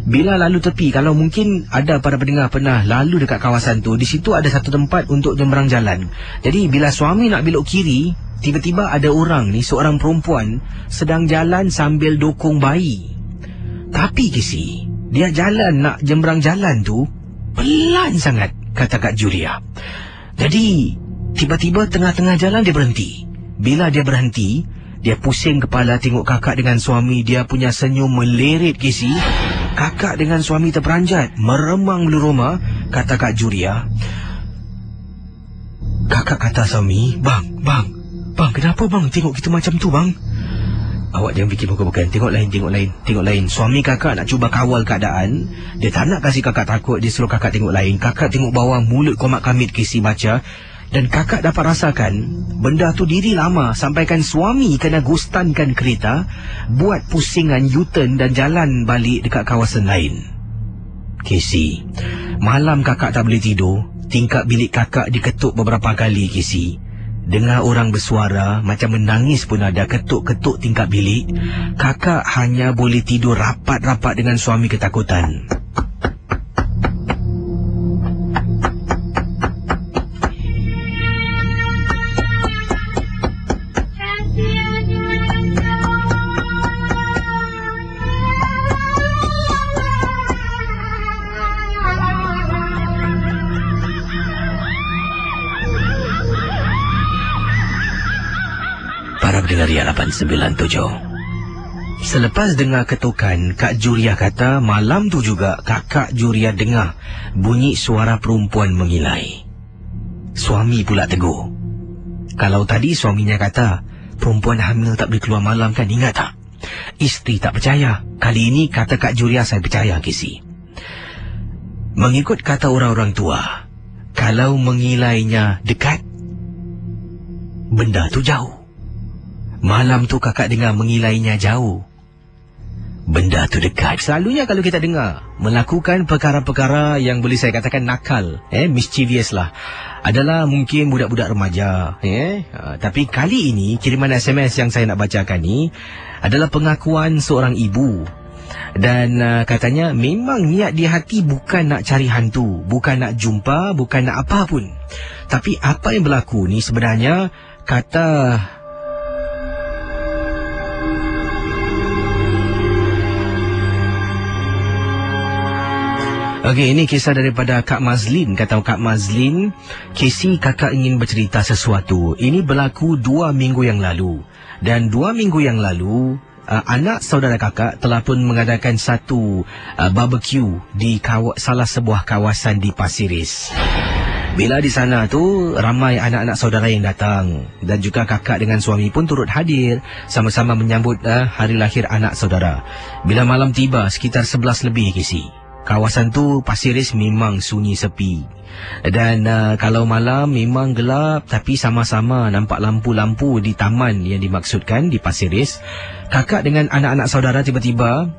Bila lalu tepi, kalau mungkin ada para pendengar pernah lalu dekat kawasan tu, di situ ada satu tempat untuk jembrang jalan. Jadi bila suami nak belok kiri, tiba-tiba ada orang ni, seorang perempuan sedang jalan sambil dokong bayi. Tapi Casey, dia jalan nak jembrang jalan tu pelan sangat, kata Kak Julia. Jadi tiba-tiba tengah-tengah jalan dia berhenti. Bila dia berhenti, dia pusing kepala tengok kakak dengan suami. Dia punya senyum melerit Casey. Kakak dengan suami terperanjat, meremang bulu roma, kata Kak Juria. Kakak kata suami, Bang, kenapa bang tengok kita macam tu bang? Awak jangan fikir bukan. Tengok lain. Suami kakak nak cuba kawal keadaan. Dia tak nak kasih kakak takut. Dia suruh kakak tengok lain. Kakak tengok bawah, mulut komat kamit Casey baca. Dan kakak dapat rasakan benda tu diri lama. Sampaikan suami kena gustankan kereta, buat pusingan U-turn dan jalan balik dekat kawasan lain. Casey, malam kakak tak boleh tidur. Tingkap bilik kakak diketuk beberapa kali Casey. Dengar orang bersuara, macam menangis pun ada, ketuk-ketuk tingkap bilik. Kakak hanya boleh tidur rapat-rapat dengan suami ketakutan. Dengaria 897. Selepas dengar ketukan, Kak Juria kata malam tu juga kakak Juria dengar bunyi suara perempuan mengilai. Suami pula tegur. Kalau tadi suaminya kata perempuan hamil tak boleh keluar malam kan, ingat tak? Isteri tak percaya. Kali ini kata Kak Juria, saya percaya Casey. Mengikut kata orang-orang tua, kalau mengilainya dekat, benda tu jauh. Malam tu kakak dengar mengilainya jauh, benda tu dekat. Selalunya kalau kita dengar melakukan perkara-perkara yang boleh saya katakan nakal, mischievous lah, adalah mungkin budak-budak remaja. Tapi kali ini kiriman SMS yang saya nak bacakan ni adalah pengakuan seorang ibu. Dan katanya memang niat di hati bukan nak cari hantu, bukan nak jumpa, bukan nak apa pun. Tapi apa yang berlaku ni sebenarnya, kata okey, ini kisah daripada Kak Mazlin. Kata Kak Mazlin, Casey, kakak ingin bercerita sesuatu. Ini berlaku 2 minggu yang lalu. Dan 2 minggu yang lalu, anak saudara kakak telah pun mengadakan satu barbecue di salah sebuah kawasan di Pasir Ris. Bila di sana tu ramai anak-anak saudara yang datang dan juga kakak dengan suami pun turut hadir sama-sama menyambut hari lahir anak saudara. Bila malam tiba sekitar 11 lebih kisi. Kawasan tu Pasir Ris memang sunyi sepi. Dan kalau malam memang gelap tapi sama-sama nampak lampu-lampu di taman yang dimaksudkan di Pasir Ris. Kakak dengan anak-anak saudara tiba-tiba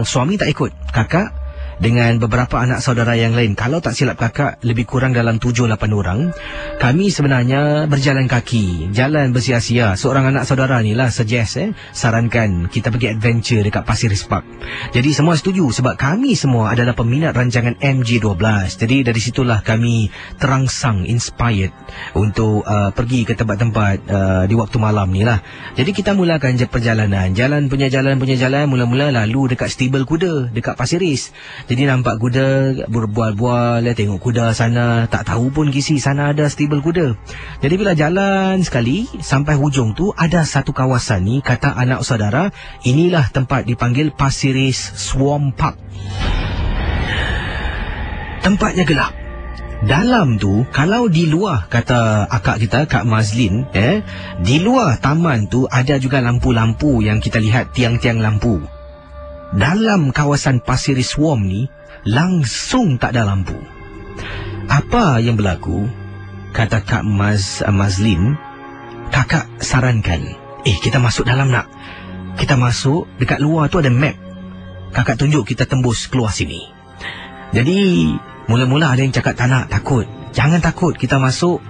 suami tak ikut. Kakak dengan beberapa anak saudara yang lain, kalau tak silap kakak lebih kurang dalam 7-8 orang. Kami sebenarnya berjalan kaki, jalan bersia-sia. Seorang anak saudara ni lah suggest sarankan kita pergi adventure dekat Pasir Ris Park. Jadi semua setuju sebab kami semua adalah peminat rancangan MJ12. Jadi dari situlah kami terangsang, inspired untuk pergi ke tempat-tempat di waktu malam ni lah. Jadi kita mulakan perjalanan. Jalan punya jalan mula-mula lalu dekat stable kuda dekat Pasir Ris. Jadi nampak kuda berbual-bual, tengok kuda sana, tak tahu pun kisi sana ada stable kuda. Jadi bila jalan sekali sampai hujung tu ada satu kawasan ni, kata anak saudara, inilah tempat dipanggil Pasir Ris Swamp Park. Tempatnya gelap. Dalam tu, kalau di luar, kata akak kita, Kak Mazlin, di luar taman tu ada juga lampu-lampu yang kita lihat, tiang-tiang lampu. Dalam kawasan Pasir Ris Swamp ni langsung tak ada lampu. Apa yang berlaku? Kata Kak Mazlin, kakak sarankan, kita masuk dalam nak. Kita masuk, dekat luar tu ada map. Kakak tunjuk kita tembus keluar sini. Jadi mula-mula ada yang cakap tak nak, takut. Jangan takut, kita masuk.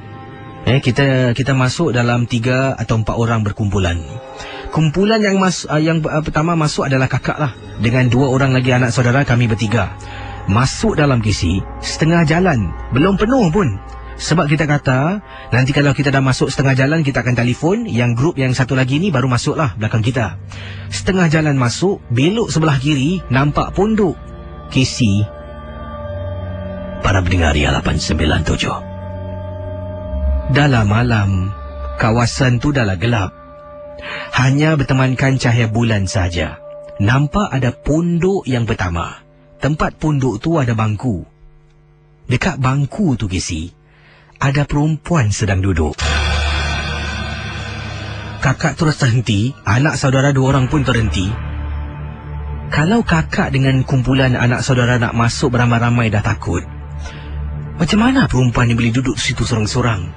Kita masuk dalam 3 atau 4 orang berkumpulan. Kumpulan yang pertama masuk adalah kakak lah, dengan 2 orang lagi anak saudara, kami bertiga. Masuk dalam kisi, setengah jalan, belum penuh pun. Sebab kita kata, nanti kalau kita dah masuk setengah jalan, kita akan telefon, yang grup yang satu lagi ni baru masuklah belakang kita. Setengah jalan masuk, belok sebelah kiri, nampak pondok kisi. Para pendengar Ria 897. Dalam malam, kawasan tu dah lah gelap. Hanya bertemankan cahaya bulan saja. Nampak ada pondok yang pertama. Tempat pondok tu ada bangku. Dekat bangku tu kisi, ada perempuan sedang duduk. Kakak terus terhenti, anak saudara 2 orang pun terhenti. Kalau kakak dengan kumpulan anak saudara nak masuk beramai-ramai dah takut, macam mana perempuan ni boleh duduk situ sorang-sorang?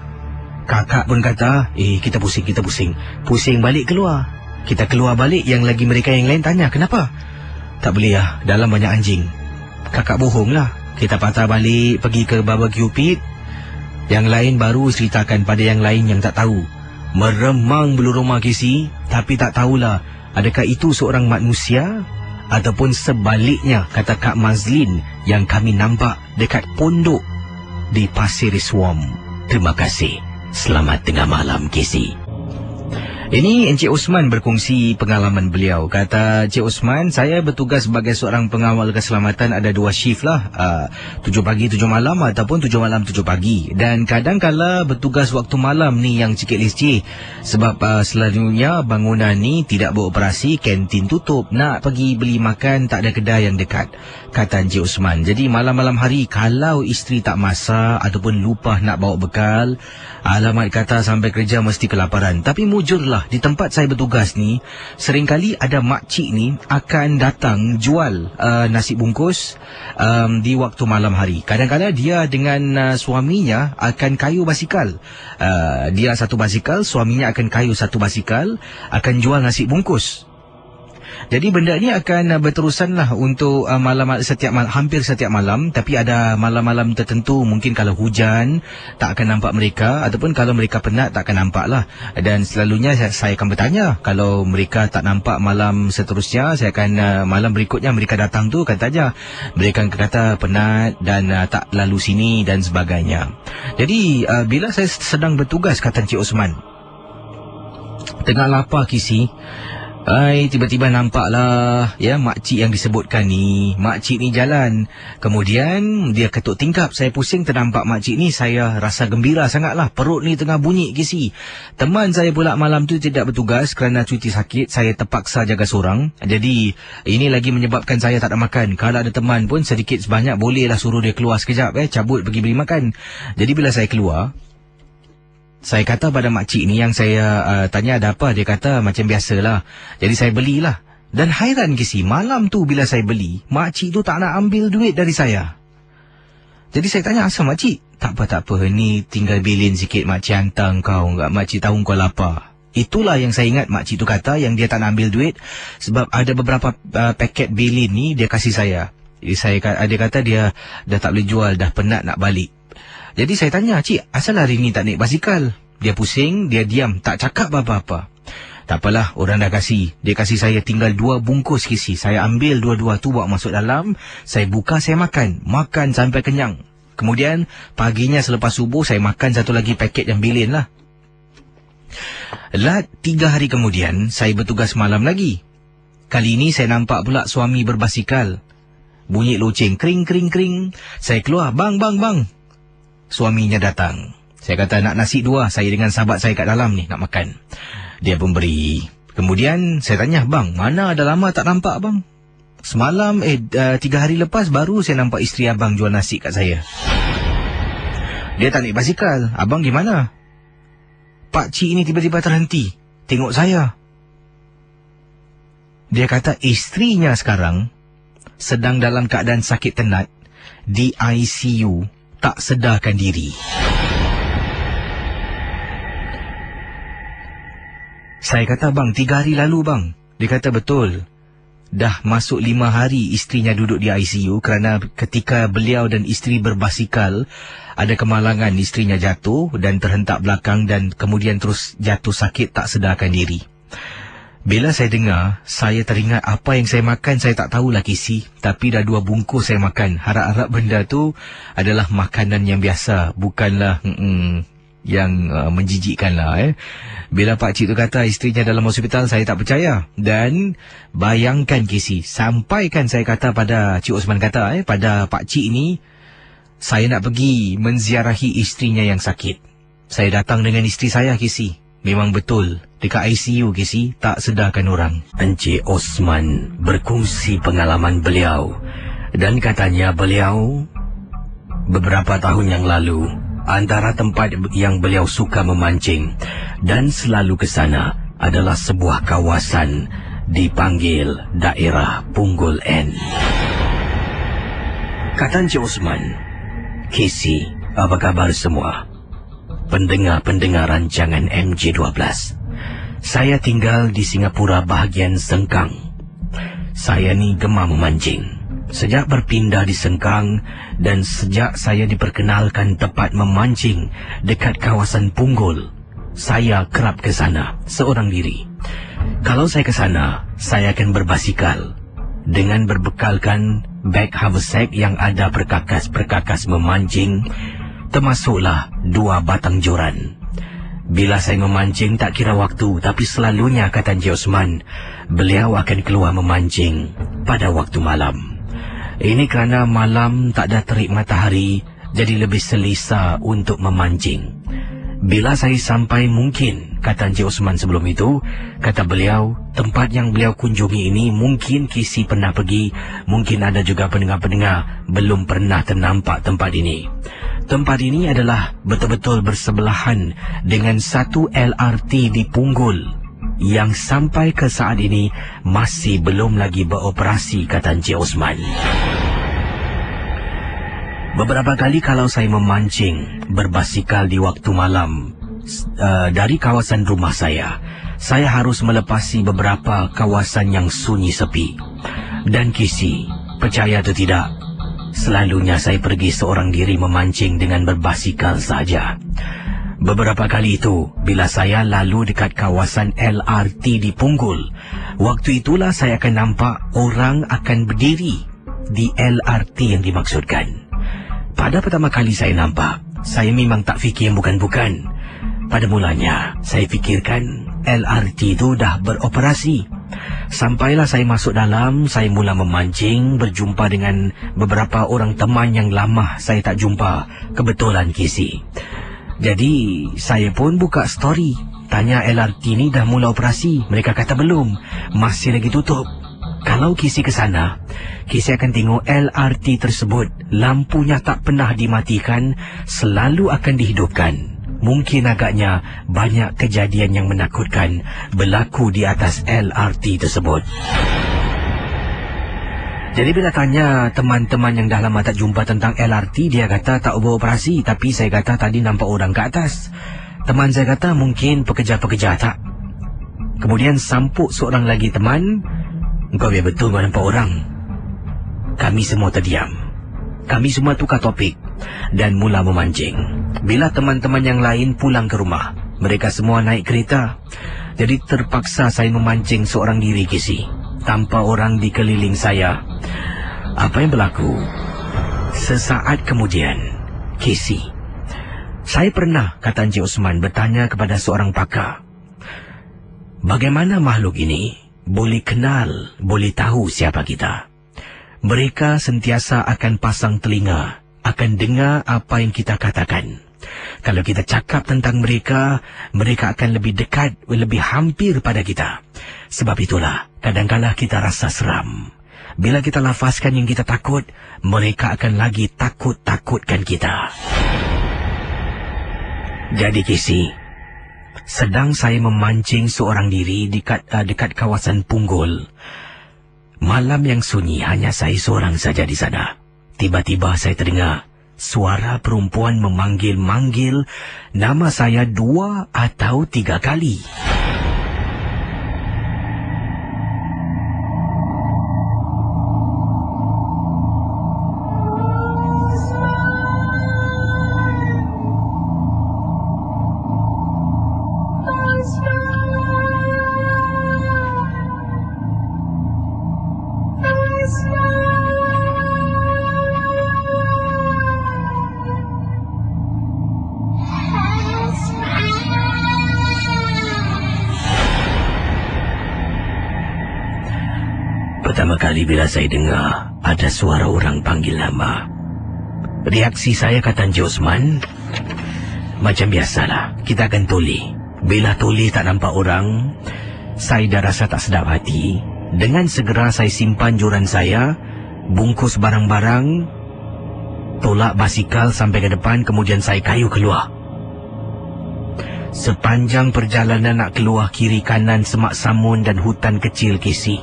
Kakak pun kata, kita pusing. Pusing balik keluar. Kita keluar balik, yang lagi mereka yang lain tanya, kenapa? Tak boleh lah, dalam banyak anjing. Kakak bohong lah. Kita patah balik, pergi ke barbecue pit. Yang lain baru ceritakan pada yang lain yang tak tahu. Meremang bulu rumah kisi, tapi tak tahulah adakah itu seorang manusia ataupun sebaliknya, kata Kak Mazlin, yang kami nampak dekat pondok di Pasir Ris Swamp. Terima kasih. Selamat tengah malam, Kisi. Ini Encik Osman berkongsi pengalaman beliau. Kata Encik Osman, saya bertugas sebagai seorang pengawal keselamatan, ada 2 shift lah. 7 pagi 7 malam ataupun 7 malam 7 pagi. Dan kadang-kala bertugas waktu malam ni yang sikit licin. Sebab selalunya bangunan ni tidak beroperasi, kantin tutup. Nak pergi beli makan, tak ada kedai yang dekat, kata Encik Osman. Jadi malam-malam hari kalau isteri tak masak ataupun lupa nak bawa bekal, alamat kata sampai kerja mesti kelaparan. Tapi mujurlah, di tempat saya bertugas ni, seringkali ada makcik ni akan datang jual nasi bungkus di waktu malam hari. Kadang-kadang dia dengan suaminya akan kayu basikal. Dia satu basikal, suaminya akan kayu satu basikal, akan jual nasi bungkus. Jadi benda ni akan berterusan lah untuk hampir setiap malam. Tapi ada malam-malam tertentu, mungkin kalau hujan tak akan nampak mereka, ataupun kalau mereka penat tak akan nampak lah. Dan selalunya saya akan bertanya, kalau mereka tak nampak malam seterusnya, saya akan malam berikutnya mereka datang tu akan tanya. Mereka akan kata penat dan tak lalu sini dan sebagainya. Jadi bila saya sedang bertugas, kata Encik Osman, tengah lapar Kisi, Tiba-tiba nampaklah ya makcik yang disebutkan ni. Makcik ni jalan. Kemudian dia ketuk tingkap. Saya pusing ternampak makcik ni. Saya rasa gembira sangatlah. Perut ni tengah bunyi kisi. Teman saya pula malam tu tidak bertugas kerana cuti sakit. Saya terpaksa jaga seorang. Jadi ini lagi menyebabkan saya tak ada makan. Kalau ada teman pun sedikit sebanyak bolehlah suruh dia keluar sekejap, cabut pergi beli makan. Jadi bila saya keluar, saya kata pada makcik ni yang saya tanya ada apa. Dia kata macam biasalah. Jadi saya belilah. Dan hairan kisi, malam tu bila saya beli, makcik tu tak nak ambil duit dari saya. Jadi saya tanya, asal makcik? Tak apa. Ni tinggal bilin sikit makcik hantar kau. Makcik tahu kau lapar. Itulah yang saya ingat makcik tu kata, yang dia tak nak ambil duit. Sebab ada beberapa paket bilin ni dia kasih saya. Jadi dia kata dia dah tak boleh jual, dah penat nak balik. Jadi saya tanya, cik, asal hari ni tak naik basikal? Dia pusing, dia diam, tak cakap apa-apa. Tak apalah, orang dah kasih. Dia kasih saya tinggal 2 bungkus kisi. Saya ambil 2-2 tu, bawa masuk dalam. Saya buka, saya makan. Makan sampai kenyang. Kemudian, paginya selepas subuh, saya makan satu lagi paket yang bilin lah. 3 hari kemudian, saya bertugas malam lagi. Kali ini saya nampak pula suami berbasikal. Bunyi loceng, kring. Saya keluar, bang. Suaminya datang. Saya kata nak nasi 2. Saya dengan sahabat saya kat dalam ni nak makan. Dia pun beri. Kemudian saya tanya, bang, mana ada lama tak nampak bang? Semalam 3 hari lepas baru saya nampak isteri abang jual nasi kat saya. Dia tak naik basikal. Abang gimana? Pakcik ni tiba-tiba terhenti tengok saya. Dia kata isterinya sekarang sedang dalam keadaan sakit tenat di ICU, tak sedarkan diri. Saya kata, bang, 3 hari lalu bang. Dia kata, betul. Dah masuk 5 hari isterinya duduk di ICU kerana ketika beliau dan isteri berbasikal, ada kemalangan isterinya jatuh dan terhentak belakang dan kemudian terus jatuh sakit tak sedarkan diri. Bila saya dengar, saya teringat apa yang saya makan saya tak tahulah kisi. Tapi dah 2 bungkus saya makan. Harap-harap benda tu adalah makanan yang biasa. Bukanlah yang menjijikkan lah. Bila pakcik tu kata isterinya dalam hospital, saya tak percaya. Dan bayangkan kisi, sampaikan saya kata pada Cik Osman kata, pada pakcik ni, saya nak pergi menziarahi isterinya yang sakit. Saya datang dengan isteri saya kisi. Memang betul, dekat ICU kisi, tak sedarkan orang. Encik Osman berkongsi pengalaman beliau. Dan katanya beliau, beberapa tahun yang lalu, antara tempat yang beliau suka memancing dan selalu ke sana adalah sebuah kawasan dipanggil daerah Punggol N. Kata Encik Osman, Kisi, apa kabar semua? Pendengar-pendengar rancangan MJ12. Saya tinggal di Singapura bahagian Sengkang. Saya ni gemar memancing. Sejak berpindah di Sengkang dan sejak saya diperkenalkan tempat memancing dekat kawasan Punggol, saya kerap ke sana seorang diri. Kalau saya ke sana, saya akan berbasikal dengan berbekalkan beg haversack yang ada perkakas-perkakas memancing, termasuklah 2 batang joran. Bila saya memancing tak kira waktu, tapi selalunya kata Encik Osman, beliau akan keluar memancing pada waktu malam. Ini kerana malam tak ada terik matahari, jadi lebih selesa untuk memancing. Bila saya sampai mungkin, kata Encik Osman sebelum itu, kata beliau, tempat yang beliau kunjungi ini mungkin Kisi pernah pergi, mungkin ada juga pendengar-pendengar belum pernah ternampak tempat ini. Tempat ini adalah betul-betul bersebelahan dengan satu LRT di Punggol yang sampai ke saat ini masih belum lagi beroperasi, kata Encik Osman. Beberapa kali kalau saya memancing berbasikal di waktu malam dari kawasan rumah saya harus melepasi beberapa kawasan yang sunyi sepi. Dan Kisi, percaya atau tidak, selalunya saya pergi seorang diri memancing dengan berbasikal saja. Beberapa kali itu, bila saya lalu dekat kawasan LRT di Punggol, waktu itulah saya akan nampak orang akan berdiri di LRT yang dimaksudkan. Pada pertama kali saya nampak, saya memang tak fikir yang bukan-bukan. Pada mulanya, saya fikirkan LRT itu dah beroperasi. Sampailah saya masuk dalam, saya mula memancing, berjumpa dengan beberapa orang teman yang lama saya tak jumpa. Kebetulan Kisi. Jadi saya pun buka story, tanya LRT ni dah mula operasi. Mereka kata belum, masih lagi tutup. Kalau Kisi ke sana, Kisi akan tengok LRT tersebut lampunya tak pernah dimatikan, selalu akan dihidupkan. Mungkin agaknya banyak kejadian yang menakutkan berlaku di atas LRT tersebut. Jadi bila tanya teman-teman yang dah lama tak jumpa tentang LRT, dia kata tak beroperasi. Tapi saya kata tadi nampak orang ke atas. Teman saya kata mungkin pekerja-pekerja tak. Kemudian sampuk seorang lagi teman, "Engkau biar betul kau nampak orang." Kami semua terdiam. Kami semua tukar topik dan mula memancing. Bila teman-teman yang lain pulang ke rumah, mereka semua naik kereta. Jadi terpaksa saya memancing seorang diri, Kisi, tanpa orang dikeliling saya. Apa yang berlaku? Sesaat kemudian, Kisi, saya pernah, kata Encik Osman, bertanya kepada seorang pakar, bagaimana makhluk ini boleh kenal, boleh tahu siapa kita? Mereka sentiasa akan pasang telinga, akan dengar apa yang kita katakan. Kalau kita cakap tentang mereka, mereka akan lebih dekat, lebih hampir pada kita. Sebab itulah, kadang-kadang kita rasa seram. Bila kita lafazkan yang kita takut, mereka akan lagi takut-takutkan kita. Jadi Kisi, sedang saya memancing seorang diri dekat kawasan Punggol. Malam yang sunyi, hanya saya seorang saja di sana. Tiba-tiba saya terdengar suara perempuan memanggil-manggil nama saya 2 atau 3 kali. Pertama kali bila saya dengar ada suara orang panggil nama, reaksi saya, kata Encik Osman, macam biasalah, kita akan toleh. Bila toleh tak nampak orang, saya dah rasa tak sedap hati. Dengan segera saya simpan joran saya, bungkus barang-barang, tolak basikal sampai ke depan, kemudian saya kayu keluar. Sepanjang perjalanan nak keluar kiri kanan semak samun dan hutan kecil, Kisi,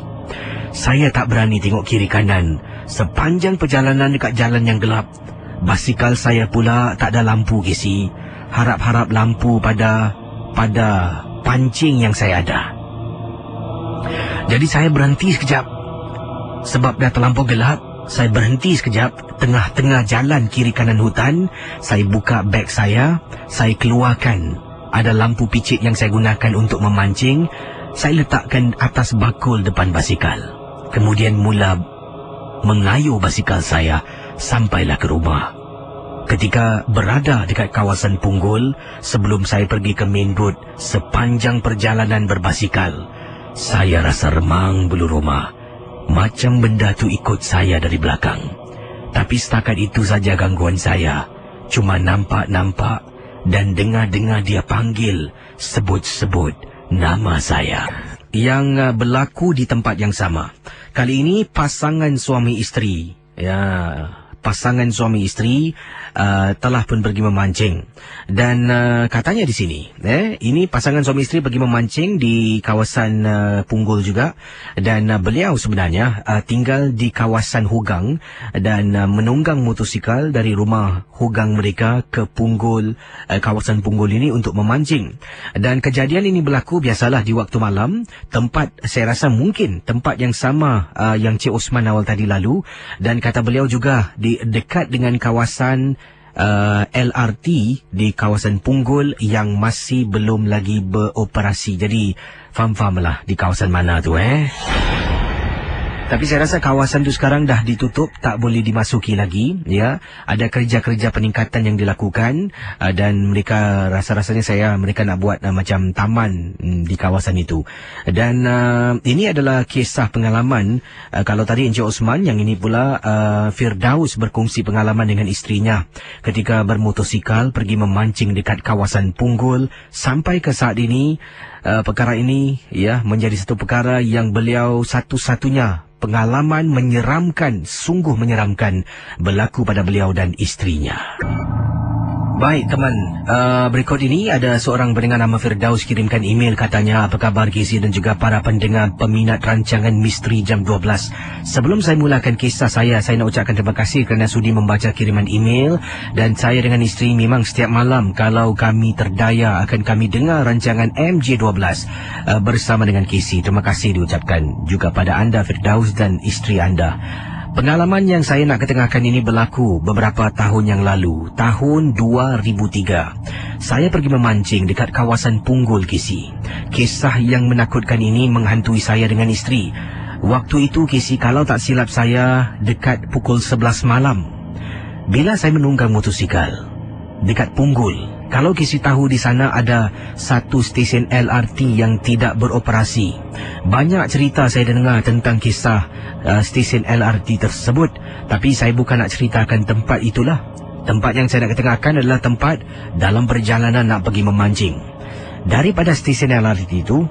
saya tak berani tengok kiri kanan. Sepanjang perjalanan dekat jalan yang gelap, basikal saya pula tak ada lampu, Kisi. Harap-harap lampu pada pancing yang saya ada. Jadi saya berhenti sekejap. Sebab dah terlampau gelap, saya berhenti sekejap. Tengah-tengah jalan kiri kanan hutan, saya buka beg saya keluarkan. Ada lampu picit yang saya gunakan untuk memancing. Saya letakkan atas bakul depan basikal. Kemudian mula mengayuh basikal saya sampailah ke rumah. Ketika berada dekat kawasan Punggol, sebelum saya pergi ke main road, sepanjang perjalanan berbasikal, saya rasa remang bulu roma. Macam benda tu ikut saya dari belakang. Tapi setakat itu saja gangguan saya. Cuma nampak-nampak dan dengar-dengar dia panggil, sebut-sebut nama saya. Yang berlaku di tempat yang sama. Kali ini pasangan suami isteri. Pasangan suami isteri telah pun pergi memancing. Dan katanya di sini, ini pasangan suami isteri pergi memancing di kawasan Punggol juga. Dan beliau sebenarnya tinggal di kawasan Hugang dan menunggang motosikal dari rumah Hugang mereka ke Punggol, kawasan Punggol ini untuk memancing. Dan kejadian ini berlaku biasalah di waktu malam. Tempat, saya rasa mungkin tempat yang sama yang Cik Osman awal tadi lalu. Dan kata beliau juga dekat dengan kawasan LRT di kawasan Punggol yang masih belum lagi beroperasi. Jadi faham-fahamlah di kawasan mana tu. Tapi saya rasa kawasan tu sekarang dah ditutup, tak boleh dimasuki lagi, ya. Ada kerja-kerja peningkatan yang dilakukan dan mereka rasa-rasanya mereka nak buat macam taman di kawasan itu. Dan ini adalah kisah pengalaman. Kalau tadi Encik Osman, yang ini pula Firdaus berkongsi pengalaman dengan isterinya ketika bermotosikal pergi memancing dekat kawasan Punggol. Sampai ke saat ini perkara ini ya menjadi satu perkara yang beliau satu-satunya pengalaman menyeramkan, sungguh menyeramkan berlaku pada beliau dan isterinya. Baik teman, berikut ini ada seorang pendengar nama Firdaus kirimkan email, katanya, apa khabar KC dan juga para pendengar peminat rancangan Misteri Jam 12. Sebelum saya mulakan kisah saya nak ucapkan terima kasih kerana sudi membaca kiriman email, dan saya dengan isteri memang setiap malam kalau kami terdaya akan kami dengar rancangan MJ12 bersama dengan KC. Terima kasih diucapkan juga pada anda Firdaus dan isteri anda. Pengalaman yang saya nak ketengahkan ini berlaku beberapa tahun yang lalu, tahun 2003. Saya pergi memancing dekat kawasan Punggol, Kisi. Kisah yang menakutkan ini menghantui saya dengan isteri. Waktu itu, Kisi, kalau tak silap saya dekat pukul 11 malam. Bila saya menunggang motosikal dekat Punggol. Kalau Kisi tahu, di sana ada satu stesen LRT yang tidak beroperasi. Banyak cerita saya dengar tentang kisah stesen LRT tersebut. Tapi saya bukan nak ceritakan tempat itulah. Tempat yang saya nak ketengahkan adalah tempat dalam perjalanan nak pergi memancing. Daripada stesen LRT itu,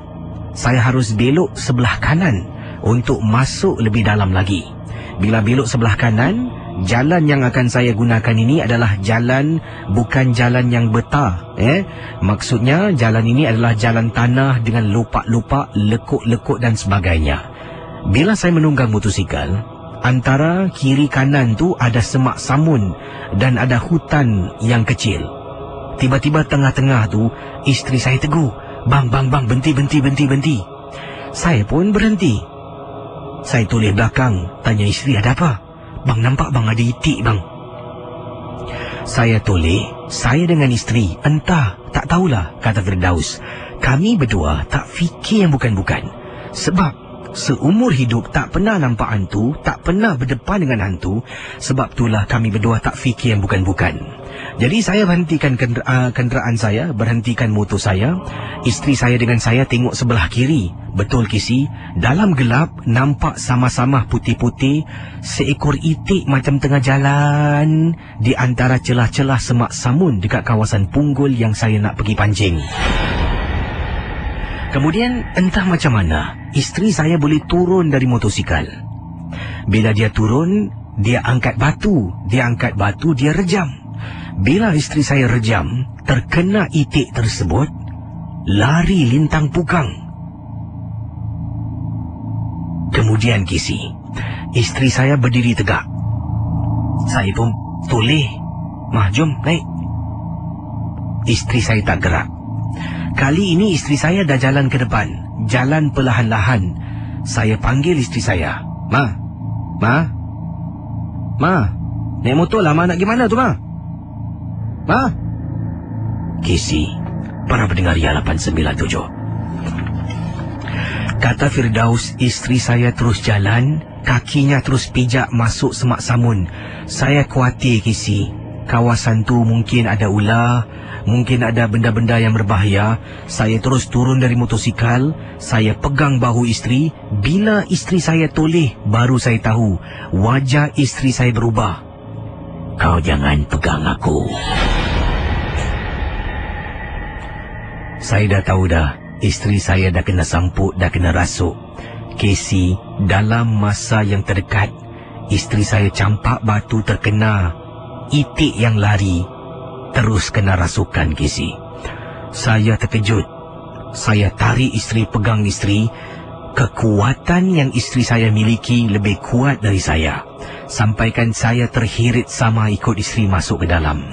saya harus belok sebelah kanan untuk masuk lebih dalam lagi. Bila belok sebelah kanan, jalan yang akan saya gunakan ini adalah jalan, bukan jalan yang betar. Maksudnya jalan ini adalah jalan tanah dengan lopak-lopak, lekuk-lekuk dan sebagainya. Bila saya menunggang motosikal, antara kiri kanan tu ada semak samun dan ada hutan yang kecil. Tiba-tiba tengah-tengah tu isteri saya tegur, "Bang, berhenti." Saya pun berhenti. Saya toleh belakang, tanya isteri, "Ada apa?" "Bang, nampak bang ada itik bang." Saya toleh, saya dengan isteri, "Entah, tak tahulah," kata Firdaus. "Kami berdua tak fikir yang bukan-bukan. Sebab seumur hidup tak pernah nampak hantu, tak pernah berdepan dengan hantu. Sebab itulah kami berdua tak fikir yang bukan-bukan." Jadi saya berhentikan kenderaan saya, berhentikan motor saya. Isteri saya dengan saya tengok sebelah kiri. Betul, Kisi, dalam gelap nampak sama-sama putih-putih seekor itik macam tengah jalan di antara celah-celah semak samun dekat kawasan Punggol yang saya nak pergi pancing. Kemudian entah macam mana isteri saya boleh turun dari motosikal. Bila dia turun, dia angkat batu, dia rejam. Bila isteri saya rejam, terkena itik tersebut, lari lintang pukang. Kemudian, Kisi, isteri saya berdiri tegak. Saya pun toleh, "Mah, jom naik." Isteri saya tak gerak. Kali ini isteri saya dah jalan ke depan, jalan perlahan-lahan. Saya panggil isteri saya, Ma, naik motor lah, Ma, nak pergi mana tu, Ma? Ma?" Kisi, para pendengar Ya 897. Kata Firdaus, isteri saya terus jalan, kakinya terus pijak masuk semak samun. Saya khawatir, Kisi. Kawasan tu mungkin ada ular, mungkin ada benda-benda yang berbahaya. Saya terus turun dari motosikal, saya pegang bahu isteri. Bila isteri saya toleh, baru saya tahu wajah isteri saya berubah. "Kau jangan pegang aku." Saya dah tahu dah, isteri saya dah kena samput, dah kena rasuk. Casey, dalam masa yang terdekat, isteri saya campak batu terkena itik yang lari, terus kena rasukan, Casey. Saya terkejut. Saya tarik isteri, pegang isteri. Kekuatan yang isteri saya miliki lebih kuat dari saya. Sampaikan saya terhirit sama ikut isteri masuk ke dalam.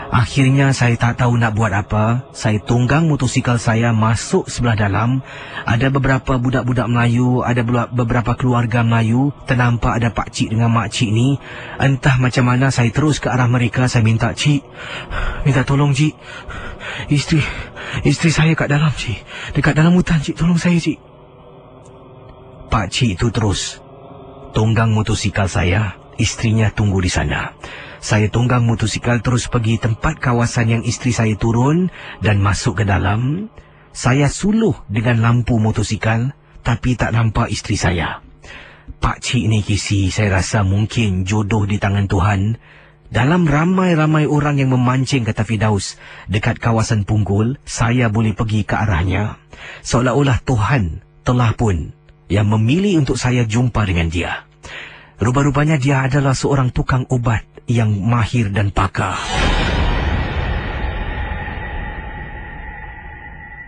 Akhirnya saya tak tahu nak buat apa. Saya tunggang motosikal saya masuk sebelah dalam. Ada beberapa budak-budak Melayu, ada beberapa keluarga Melayu. Ternampak ada pakcik dengan makcik ni. Entah macam mana saya terus ke arah mereka. Saya minta, "Cik, minta tolong, Cik. Isteri saya kat dalam, Cik. Dekat dalam hutan, Cik. Tolong saya, Cik." Pakcik itu terus tunggang motosikal saya. Istrinya tunggu di sana. Saya tunggang motosikal terus pergi tempat kawasan yang isteri saya turun dan masuk ke dalam. Saya suluh dengan lampu motosikal tapi tak nampak isteri saya. Pakcik ni Kisi, saya rasa mungkin jodoh di tangan Tuhan. Dalam ramai-ramai orang yang memancing, kata Firdaus, dekat kawasan Punggol, saya boleh pergi ke arahnya. Seolah-olah Tuhan telah pun yang memilih untuk saya jumpa dengan dia. Rupa-rupanya dia adalah seorang tukang ubat yang mahir dan pakar.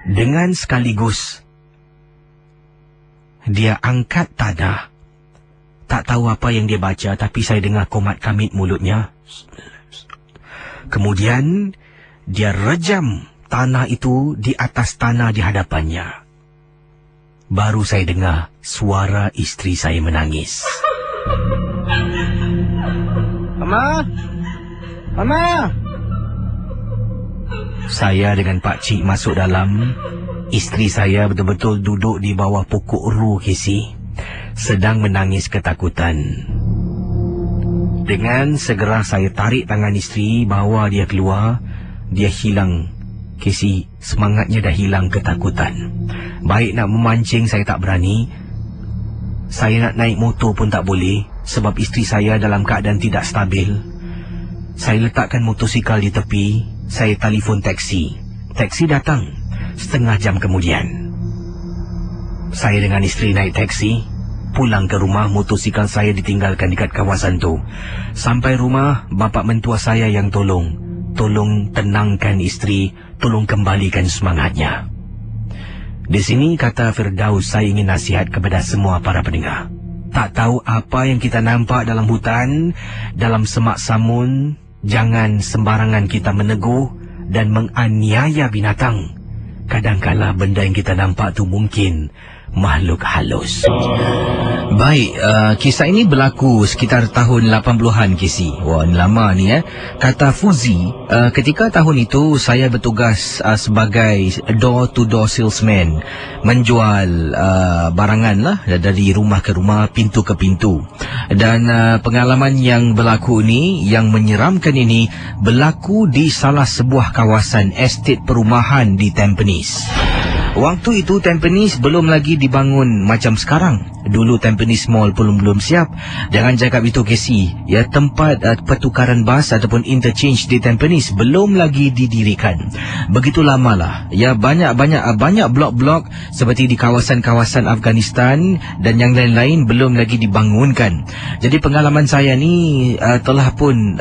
Dengan sekaligus, dia angkat tanah. Tak tahu apa yang dia baca, tapi saya dengar komat kamit mulutnya. Kemudian, dia rejam tanah itu di atas tanah di hadapannya. Baru saya dengar suara isteri saya menangis. Mama! Mama! Saya dengan pakcik masuk dalam. Isteri saya betul-betul duduk di bawah pokok ru, Kisi, sedang menangis ketakutan. Dengan segera saya tarik tangan isteri, bawa dia keluar. Dia hilang, Kisi, semangatnya dah hilang, ketakutan. Baik nak memancing saya tak berani. Saya nak naik motor pun tak boleh sebab isteri saya dalam keadaan tidak stabil. Saya letakkan motosikal di tepi. Saya telefon taksi. Taksi datang setengah jam kemudian. Saya dengan isteri naik taksi pulang ke rumah. Motosikal saya ditinggalkan dekat kawasan tu. Sampai rumah, bapa mentua saya yang tolong tenangkan isteri, tolong kembalikan semangatnya. Di sini, kata Firdaus, saya ingin nasihat kepada semua para pendengar. Tak tahu apa yang kita nampak dalam hutan, dalam semak samun, jangan sembarangan kita meneguh dan menganiaya binatang. Kadangkala benda yang kita nampak tu mungkin makhluk halus. Baik, kisah ini berlaku sekitar tahun 80-an, Kisi. Wah, ini lama ni Kata Fuzi, ketika tahun itu saya bertugas sebagai door-to-door salesman, menjual barangan lah dari rumah ke rumah, pintu ke pintu. Dan pengalaman yang berlaku ni, yang menyeramkan ini, berlaku di salah sebuah kawasan estate perumahan di Tampines. Waktu itu Tampines belum lagi dibangun macam sekarang. Dulu Tampines Mall pun belum siap. Jangan cakap itu, Casey. Ya, tempat pertukaran bas ataupun interchange di Tampines belum lagi didirikan. Begitu lamalah. Ya, banyak blok-blok seperti di kawasan-kawasan Afghanistan dan yang lain-lain belum lagi dibangunkan. Jadi pengalaman saya ni telah pun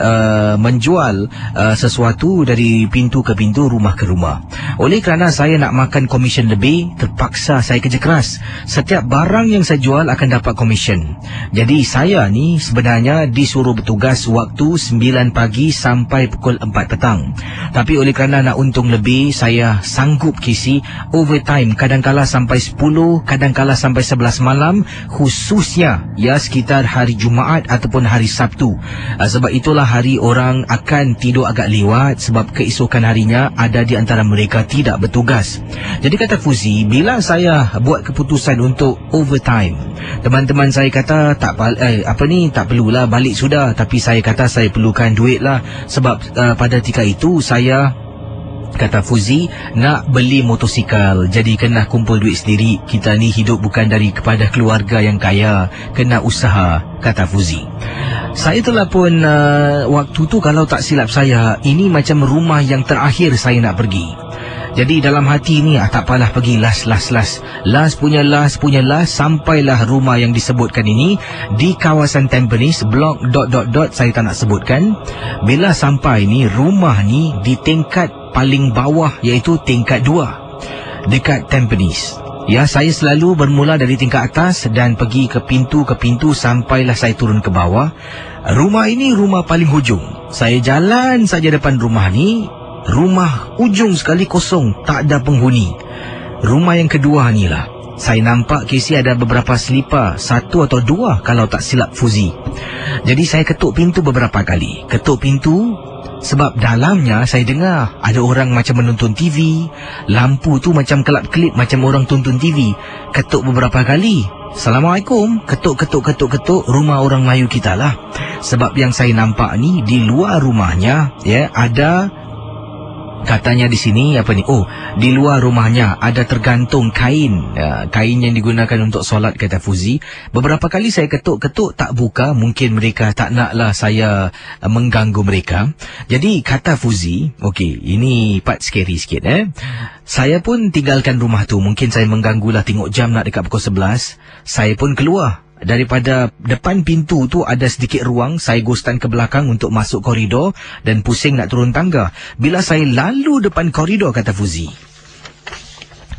menjual sesuatu dari pintu ke pintu, rumah ke rumah. Oleh kerana saya nak makan komisen lebih, terpaksa saya kerja keras. Setiap barang yang saya jual akan dapat komisen. Jadi saya ni sebenarnya disuruh bertugas waktu 9 pagi sampai pukul 4 petang. Tapi oleh kerana nak untung lebih, saya sanggup kisi overtime, kadangkala sampai 10, kadangkala sampai 11 malam, khususnya ya sekitar hari Jumaat ataupun hari Sabtu. Sebab itulah hari orang akan tidur agak lewat sebab keesokan harinya ada di antara mereka tidak bertugas. Jadi kata Fuzi, bila saya buat keputusan untuk overtime, teman-teman saya kata tak perlulah, balik sudah. Tapi saya kata saya perlukan duit lah. Sebab pada ketika itu saya, kata Fuzi, nak beli motosikal. Jadi kena kumpul duit sendiri. Kita ni hidup bukan kepada keluarga yang kaya, kena usaha, kata Fuzi. Saya telah pun waktu tu, kalau tak silap saya, ini macam rumah yang terakhir saya nak pergi. Jadi dalam hati ni, tak apalah, pergi last punya last, sampailah rumah yang disebutkan ini di kawasan Tampines, blok ... saya tak nak sebutkan. Bila sampai ni, rumah ni di tingkat paling bawah, iaitu tingkat 2 dekat Tampines. Ya, saya selalu bermula dari tingkat atas dan pergi ke pintu sampailah saya turun ke bawah. Rumah ini rumah paling hujung. Saya jalan saja depan rumah ni, rumah ujung sekali kosong, tak ada penghuni. Rumah yang kedua ni lah, saya nampak Casey ada beberapa selipar, 1 atau 2 kalau tak silap Fuzi. Jadi saya ketuk pintu beberapa kali. Ketuk pintu sebab dalamnya saya dengar ada orang macam menonton TV. Lampu tu macam kelap-kelip macam orang tonton TV. Ketuk beberapa kali, Assalamualaikum. Ketuk, rumah orang Melayu kita lah. Sebab yang saya nampak ni di luar rumahnya, ya, ada katanya di sini apa ni? Oh, di luar rumahnya ada tergantung kain, kain yang digunakan untuk solat, kata Fuzi. Beberapa kali saya ketuk tak buka, mungkin mereka tak naklah saya mengganggu mereka. Jadi kata Fuzi, okey, ini part scary sikit Saya pun tinggalkan rumah tu, mungkin saya mengganggulah, tengok jam nak dekat pukul 11. Saya pun keluar. Daripada depan pintu tu ada sedikit ruang, saya ghostan ke belakang untuk masuk koridor dan pusing nak turun tangga. Bila saya lalu depan koridor, kata Fuzi.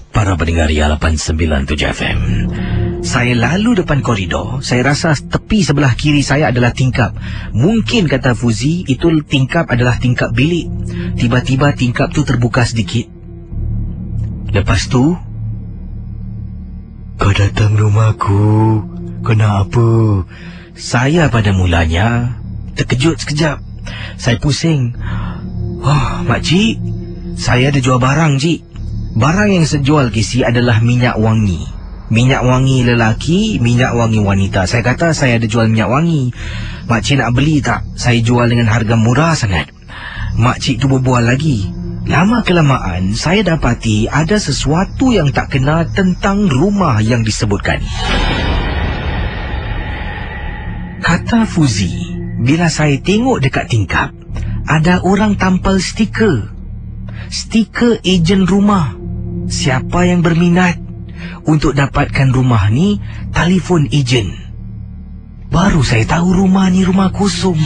Para pendengar Ria 897 FM. Saya lalu depan koridor, saya rasa tepi sebelah kiri saya adalah tingkap. Mungkin, kata Fuzi, itu tingkap adalah tingkap bilik. Tiba-tiba tingkap tu terbuka sedikit. Lepas tu, kau datang rumahku. Kenapa? Saya pada mulanya terkejut sekejap. Saya pusing. Oh, makcik, saya ada jual barang, cik. Barang yang saya jual, Kisi, adalah minyak wangi. Minyak wangi lelaki, minyak wangi wanita. Saya kata saya ada jual minyak wangi. Makcik nak beli tak? Saya jual dengan harga murah sangat. Makcik tu berbual lagi. Lama-kelamaan, saya dapati ada sesuatu yang tak kena tentang rumah yang disebutkan. Kata Fuzi, bila saya tengok dekat tingkap, ada orang tampal stiker. Stiker ejen rumah. Siapa yang berminat untuk dapatkan rumah ni, telefon ejen. Baru saya tahu rumah ni rumah kosong.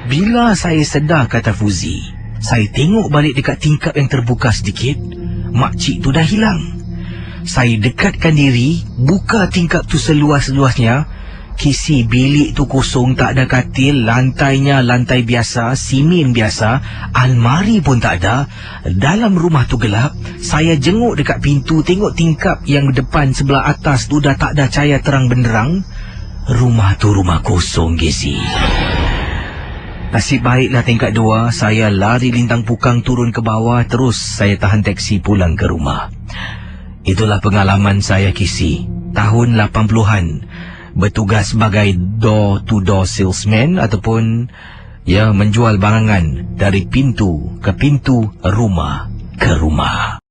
Bila saya sedar, kata Fuzi, saya tengok balik dekat tingkap yang terbuka sedikit. Makcik tu dah hilang. Saya dekatkan diri, buka tingkap tu seluas-luasnya. Kisi, bilik tu kosong, tak ada katil, lantainya lantai biasa, simen biasa, almari pun tak ada. Dalam rumah tu gelap. Saya jenguk dekat pintu, tengok tingkap yang depan sebelah atas tu dah tak ada cahaya terang benderang. Rumah tu rumah kosong, Kisi. Nasib baiklah tingkat 2, saya lari lintang pukang turun ke bawah, terus saya tahan teksi pulang ke rumah. Itulah pengalaman saya, Kisi. Tahun 80-an. Bertugas sebagai door-to-door salesman ataupun menjual barangan dari pintu ke pintu, rumah ke rumah.